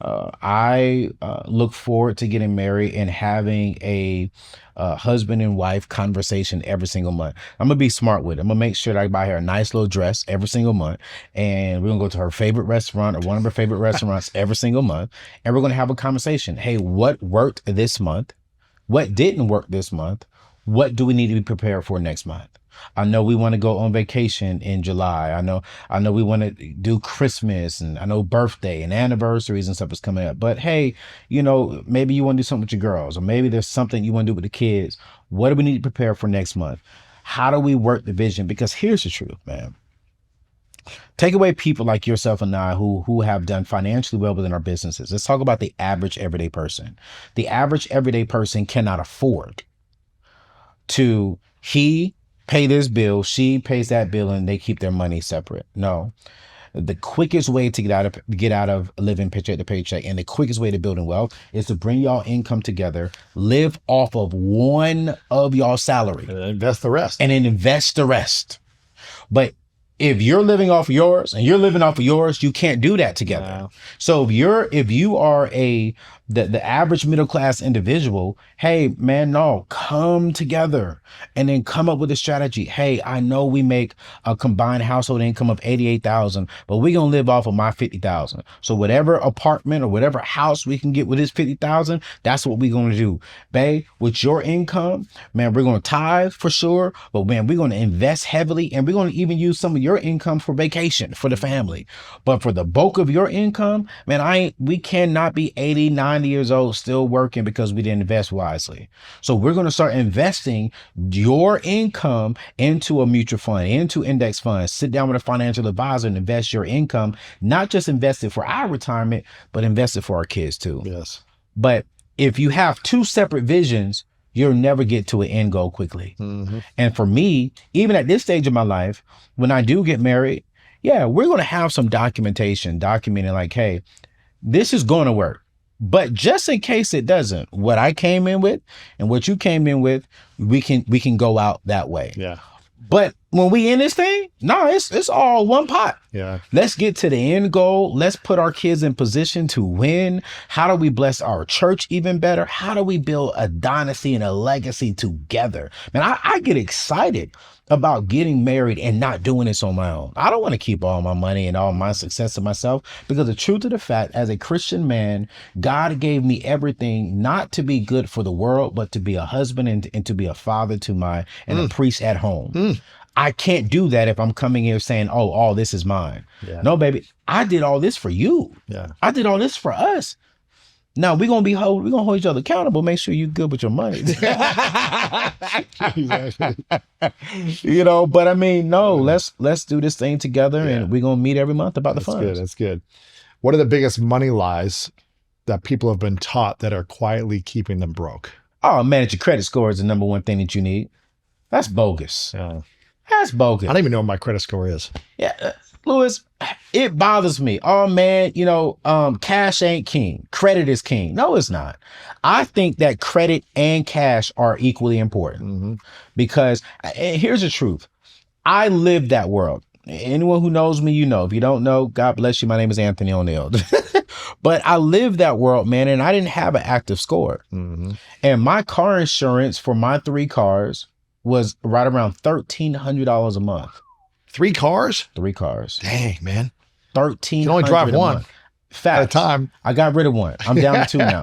I look forward to getting married and having a husband and wife conversation every single month. I'm gonna be smart with it. I'm gonna make sure that I buy her a nice little dress every single month, and we're gonna go to her favorite restaurant or one of her favorite restaurants every single month, and we're gonna have a conversation. Hey, what worked this month? What didn't work this month? What do we need to be prepared for next month? I know we want to go on vacation in July. I know we want to do Christmas, and I know birthday and anniversaries and stuff is coming up. But hey, maybe you want to do something with your girls, or maybe there's something you want to do with the kids. What do we need to prepare for next month? How do we work the vision? Because here's the truth, man. Take away people like yourself and I who have done financially well within our businesses. Let's talk about the average everyday person. The average everyday person cannot afford to pay this bill, she pays that bill, and they keep their money separate. No. The quickest way to get out of living paycheck to paycheck, and the quickest way to building wealth, is to bring y'all income together, live off of one of y'all salary, and invest the rest. And then invest the rest. But if you're living off yours and you're living off of yours, you can't do that together. No. So if you are the average middle class individual, hey man, no, come together and then come up with a strategy. Hey, I know we make a combined household income of $88,000, but we're gonna live off of my $50,000. So whatever apartment or whatever house we can get with this $50,000, that's what we're gonna do. Babe, with your income, man, we're gonna tithe for sure, but man, we're gonna invest heavily, and we're gonna even use some of your income for vacation for the family. But for the bulk of your income, man, we cannot be 80, 90 years old still working because we didn't invest wisely. So we're going to start investing your income into a mutual fund, into index funds. Sit down with a financial advisor and invest your income, not just invest it for our retirement, but invest it for our kids too. Yes. But if you have two separate visions, you'll never get to an end goal quickly. Mm-hmm. And for me, even at this stage of my life, when I do get married, yeah, we're going to have some documentation documenting like, hey, this is going to work. But just in case it doesn't, what I came in with and what you came in with, we can go out that way. Yeah. But when we in this thing, no, it's all one pot. Yeah. Let's get to the end goal. Let's put our kids in position to win. How do we bless our church even better? How do we build a dynasty and a legacy together? Man, I get excited about getting married and not doing this on my own. I don't want to keep all my money and all my success to myself, because the truth of the fact, as a Christian man, God gave me everything not to be good for the world, but to be a husband and to be a father to and a priest at home. I can't do that if I'm coming here saying, oh, all this is mine. Yeah. No, baby, I did all this for you. Yeah. I did all this for us. Now we're gonna hold each other accountable. Make sure you're good with your money. But I mean, no, let's do this thing together, and we're gonna meet every month about the funds. That's good. What are the biggest money lies that people have been taught that are quietly keeping them broke? Oh, manage your credit score is the number one thing that you need. That's bogus. Yeah. That's bogus. I don't even know what my credit score is. Yeah. Louis, it bothers me. Oh man, cash ain't king. Credit is king. No, it's not. I think that credit and cash are equally important, because here's the truth. I lived that world. Anyone who knows me, If you don't know, God bless you. My name is Anthony O'Neill. But I lived that world, man, and I didn't have an active score. And my car insurance for my 3 cars was right around $1,300 a month. 3 cars? 3 cars. Dang, man. 1,300. You can only drive one at a time. I got rid of one. I'm down to 2 now.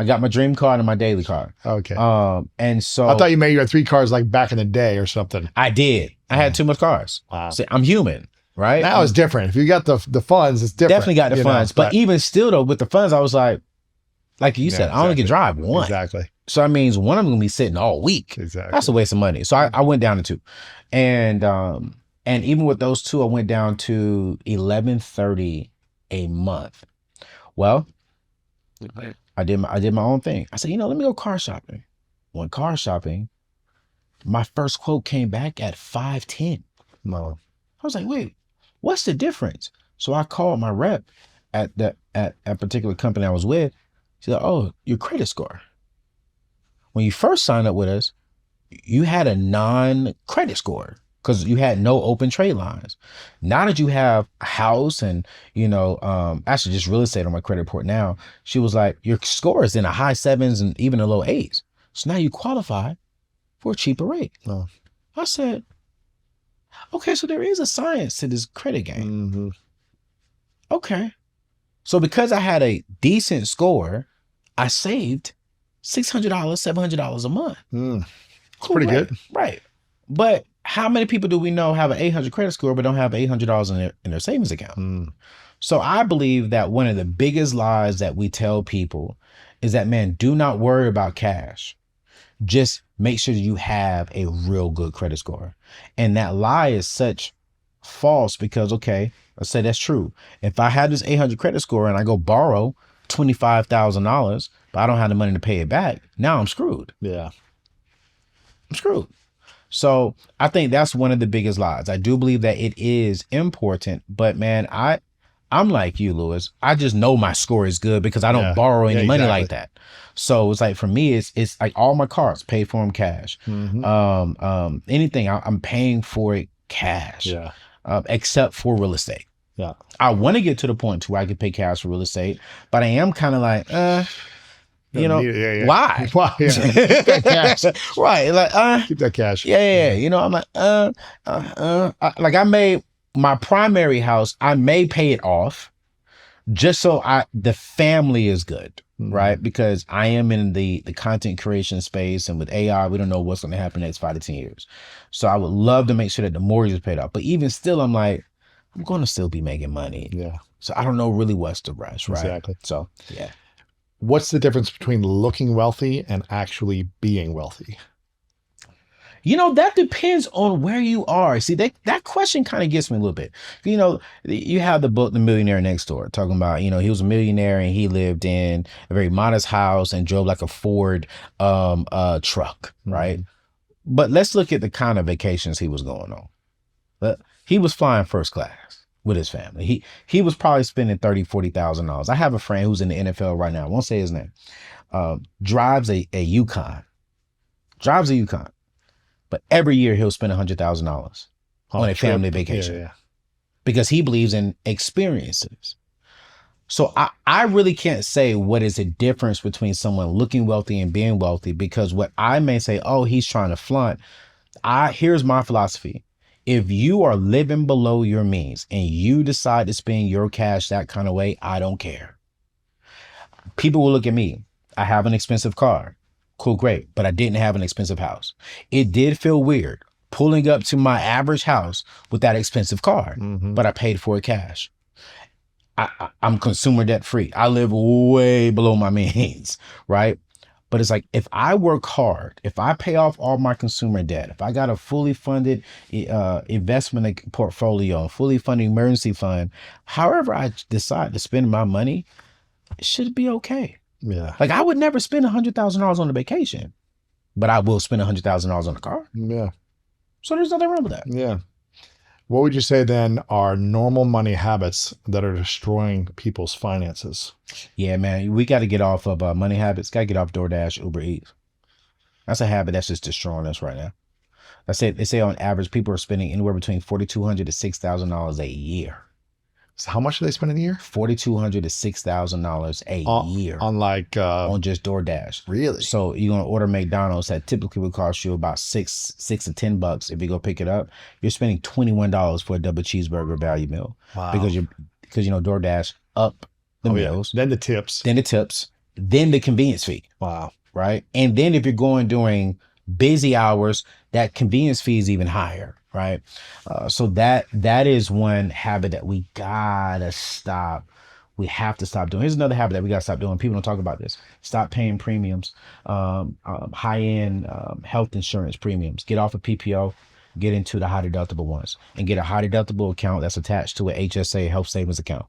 I got my dream car and my daily car. Okay. And so I thought you had 3 cars like back in the day or something. I did. I had too much cars. Wow. So I'm human, right? Now it's different. If you got the funds, it's different. Definitely got the funds. But even still though, with the funds, I was like you said, I only can drive one. Exactly. So that means one of them gonna be sitting all week. Exactly. That's a waste of money. So I went down to 2. And even with those 2, I went down to $1,130 a month. Well, I did my own thing. I said, let me go car shopping. Went car shopping. My first quote came back at $510. No. I was like, wait, what's the difference? So I called my rep at a particular company I was with. She said, oh, your credit score. When you first signed up with us, you had a non-credit score. because you had no open trade lines. Now that you have a house and, actually just real estate on my credit report now, she was like, your score is in the high 7s and even the low 8s. So now you qualify for a cheaper rate. Oh. I said, okay, so there is a science to this credit game. Mm-hmm. Okay. So because I had a decent score, I saved $600, $700 a month. Cool, pretty good. Right. But how many people do we know have an 800 credit score but don't have $800 in their savings account? So I believe that one of the biggest lies that we tell people is that, man, do not worry about cash. Just make sure you have a real good credit score. And that lie is such false because, okay, let's say that's true. If I had this 800 credit score and I go borrow $25,000, but I don't have the money to pay it back, now I'm screwed. Yeah. I'm screwed. So I think that's one of the biggest lies. I do believe that it is important, but man, I'm like you, Lewis. I just know my score is good because I don't borrow any money like that. So it's like, for me, it's like all my cards paid for them cash. Anything I'm paying for it cash. Yeah. Except for real estate. Yeah. I want to get to the point to where I can pay cash for real estate, but I am kind of like, why? Why? Yeah. Keep that cash. Right. Like, keep that cash. Yeah. I'm like, like I made my primary house, I may pay it off just so the family is good. Right. Because I am in the content creation space, and with AI, we don't know what's going to happen next 5 to 10 years. So I would love to make sure that the mortgage is paid off. But even still, I'm like, I'm going to still be making money. Yeah. So I don't know really what's the rush. Right. Exactly. So, yeah. What's the difference between looking wealthy and actually being wealthy? That depends on where you are. See, that question kind of gets me a little bit. You have the book, The Millionaire Next Door, talking about, he was a millionaire and he lived in a very modest house and drove like a Ford truck, right? But let's look at the kind of vacations he was going on. He was flying first class with his family. He was probably spending $30,000, $40,000. I have a friend who's in the NFL right now. I won't say his name. Drives a Yukon. But every year he'll spend $100,000 on a family vacation because he believes in experiences. So I really can't say what is the difference between someone looking wealthy and being wealthy, because what I may say, oh, he's trying to flaunt. Here's my philosophy. If you are living below your means and you decide to spend your cash that kind of way, I don't care. People will look at me. I have an expensive car. Cool, great. But I didn't have an expensive house. It did feel weird pulling up to my average house with that expensive car, but I paid for it cash. I'm consumer debt free. I live way below my means, right? But it's like, if I work hard, if I pay off all my consumer debt, if I got a fully funded investment portfolio, a fully funded emergency fund, however I decide to spend my money, it should be okay. Yeah. Like, I would never spend $100,000 on a vacation, but I will spend $100,000 on a car. Yeah. So there's nothing wrong with that. Yeah. What would you say then are normal money habits that are destroying people's finances? Yeah, man, we got to get off of money habits. Got to get off DoorDash, Uber Eats. That's a habit that's just destroying us right now. They say on average, people are spending anywhere between $4,200 to $6,000 a year. So how much do they spend in a year? $4,200 to $6,000 a year on just DoorDash. Really? So you're gonna order McDonald's that typically would cost you about $6 to $10 if you go pick it up. You're spending $21 for a double cheeseburger value meal. Wow. Because DoorDash up the meals, then the tips, then the convenience fee. Wow. Right, and then if you're going during busy hours, that convenience fee is even higher. Right. So that is one habit that we gotta stop. We have to stop doing. Here's another habit that we gotta stop doing. People don't talk about this. Stop paying premiums, high-end health insurance premiums. Get off of PPO, get into the high deductible ones, and get a high deductible account that's attached to an HSA, health savings account.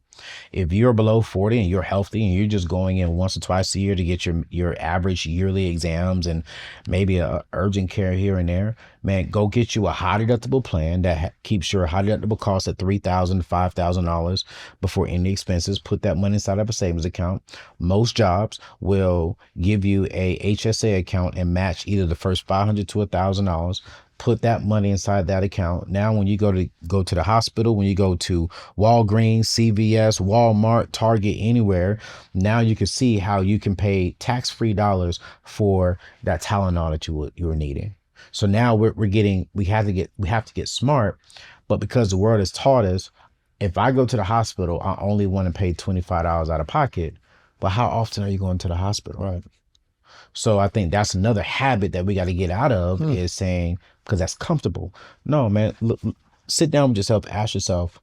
If you're below 40 and you're healthy and you're just going in once or twice a year to get your average yearly exams and maybe a urgent care here and there, man, go get you a high deductible plan that keeps your high deductible cost at $3,000 to $5,000 before any expenses. Put that money inside of a savings account. Most jobs will give you a HSA account and match either the first $500 to $1,000. put that money inside that account. Now, when you go to the hospital, when you go to Walgreens, CVS, Walmart, Target, anywhere, now you can see how you can pay tax-free dollars for that Tylenol that you were needing. So now we have to get smart, but because the world has taught us, if I go to the hospital, I only want to pay $25 out of pocket. But how often are you going to the hospital? Right. So I think that's another habit that we got to get out of is saying, because that's comfortable. No, man, look, sit down with yourself, ask yourself,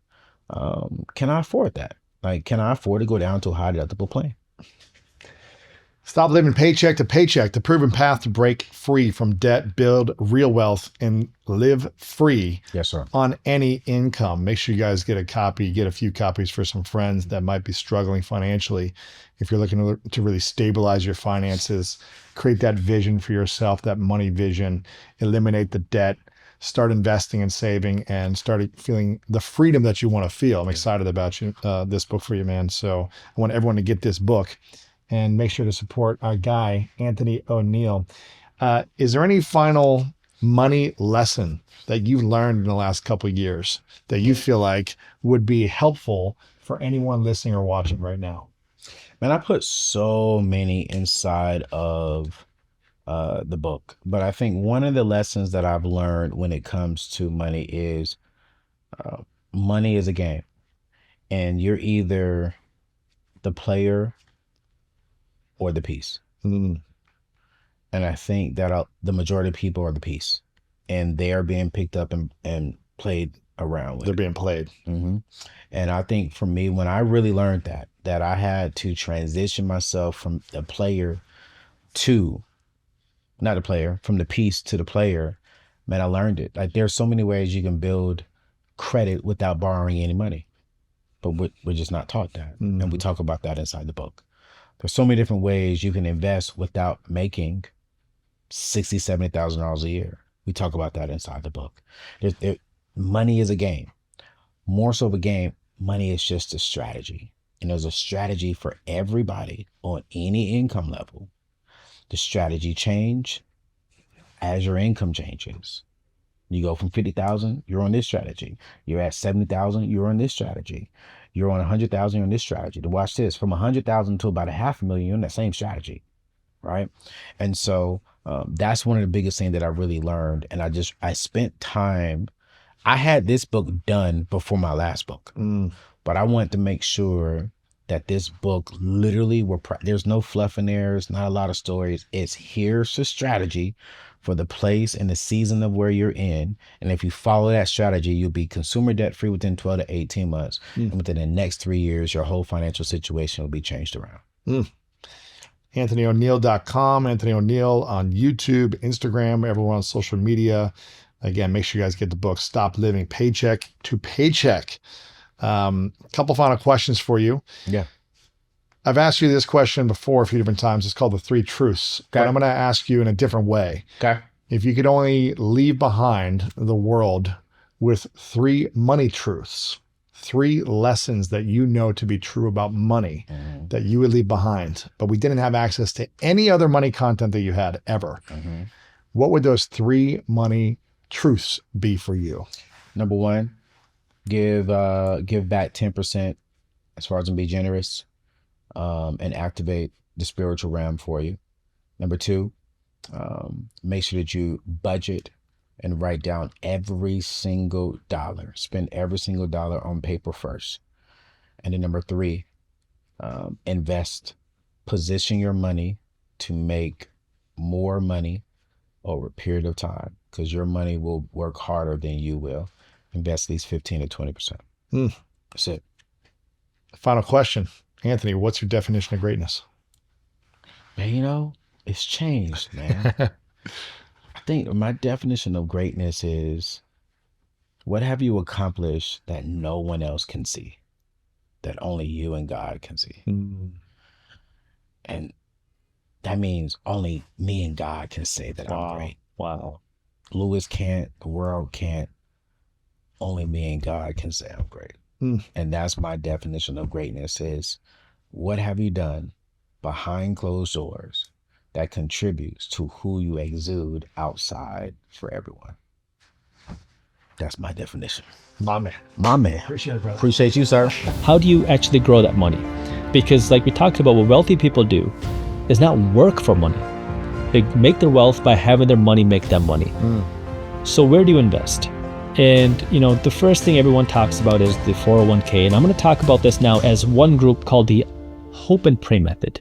can I afford that? Like, can I afford to go down to a high deductible plan? Stop living paycheck to paycheck, the proven path to break free from debt, build real wealth, and live free on any income. Make sure you guys get a copy, get a few copies for some friends that might be struggling financially. If you're looking to really stabilize your finances, create that vision for yourself, that money vision, eliminate the debt, start investing and saving, and start feeling the freedom that you want to feel. I'm excited about this book for you, man. So I want everyone to get this book. And make sure to support our guy, Anthony O'Neill. Is there any final money lesson that you've learned in the last couple of years that you feel like would be helpful for anyone listening or watching right now? Man, I put so many inside of the book, but I think one of the lessons that I've learned when it comes to money is money is a game, and you're either the player or the piece. And I think that the majority of people are the piece, and they are being picked up and played around with. They're being played. And I think for me, when I really learned that I had to transition myself from the player to, not the player, from the piece to the player, man, I learned it. Like, there's so many ways you can build credit without borrowing any money, but we're just not taught that. And we talk about that inside the book. There's so many different ways you can invest without making $60,000, $70,000 a year. We talk about that inside the book. Money is a game. More so of a game, money is just a strategy. And there's a strategy for everybody on any income level. The strategy change as your income changes. You go from 50,000, you're on this strategy. You're at 70,000, you're on this strategy. You're on 100,000, you're on this strategy. To watch this, from 100,000 to about $500,000, you're on that same strategy, right? And so that's one of the biggest things that I really learned. And I spent time. I had this book done before my last book, but I wanted to make sure that this book literally there's no fluff in there. It's not a lot of stories. Here's the strategy for the place and the season of where you're in. And if you follow that strategy, you'll be consumer debt free within 12 to 18 months. And within the next 3 years, your whole financial situation will be changed around. AnthonyO'Neill.com, Anthony O'Neill on YouTube, Instagram, everyone on social media. Again, make sure you guys get the book, Stop Living Paycheck to Paycheck. Couple final questions for you. Yeah. I've asked you this question before a few different times. It's called the 3 truths. Okay. But I'm going to ask you in a different way. Okay. If you could only leave behind the world with 3 money truths, 3 lessons that you know to be true about money that you would leave behind, but we didn't have access to any other money content that you had ever, what would those 3 money truths be for you? Number 1, give back 10% as far as, and be generous, and activate the spiritual realm for you. Number 2, make sure that you budget and write down every single dollar. Spend every single dollar on paper first. And then number 3, invest. Position your money to make more money over a period of time, because your money will work harder than you will. Invest at least 15 to 20%. That's it. Final question. Anthony, what's your definition of greatness? Man, it's changed, man. I think my definition of greatness is, what have you accomplished that no one else can see, that only you and God can see? And that means only me and God can say that I'm great. Wow. Lewis can't, the world can't. Only me and God can say I'm great. And that's my definition of greatness is, what have you done behind closed doors that contributes to who you exude outside for everyone? That's my definition. My man. My man. Appreciate it, brother. Appreciate you, sir. How do you actually grow that money? Because like we talked about, what wealthy people do is not work for money. They make their wealth by having their money make them money. So where do you invest? And the first thing everyone talks about is the 401k. And I'm going to talk about this now as one group called the hope and pray method.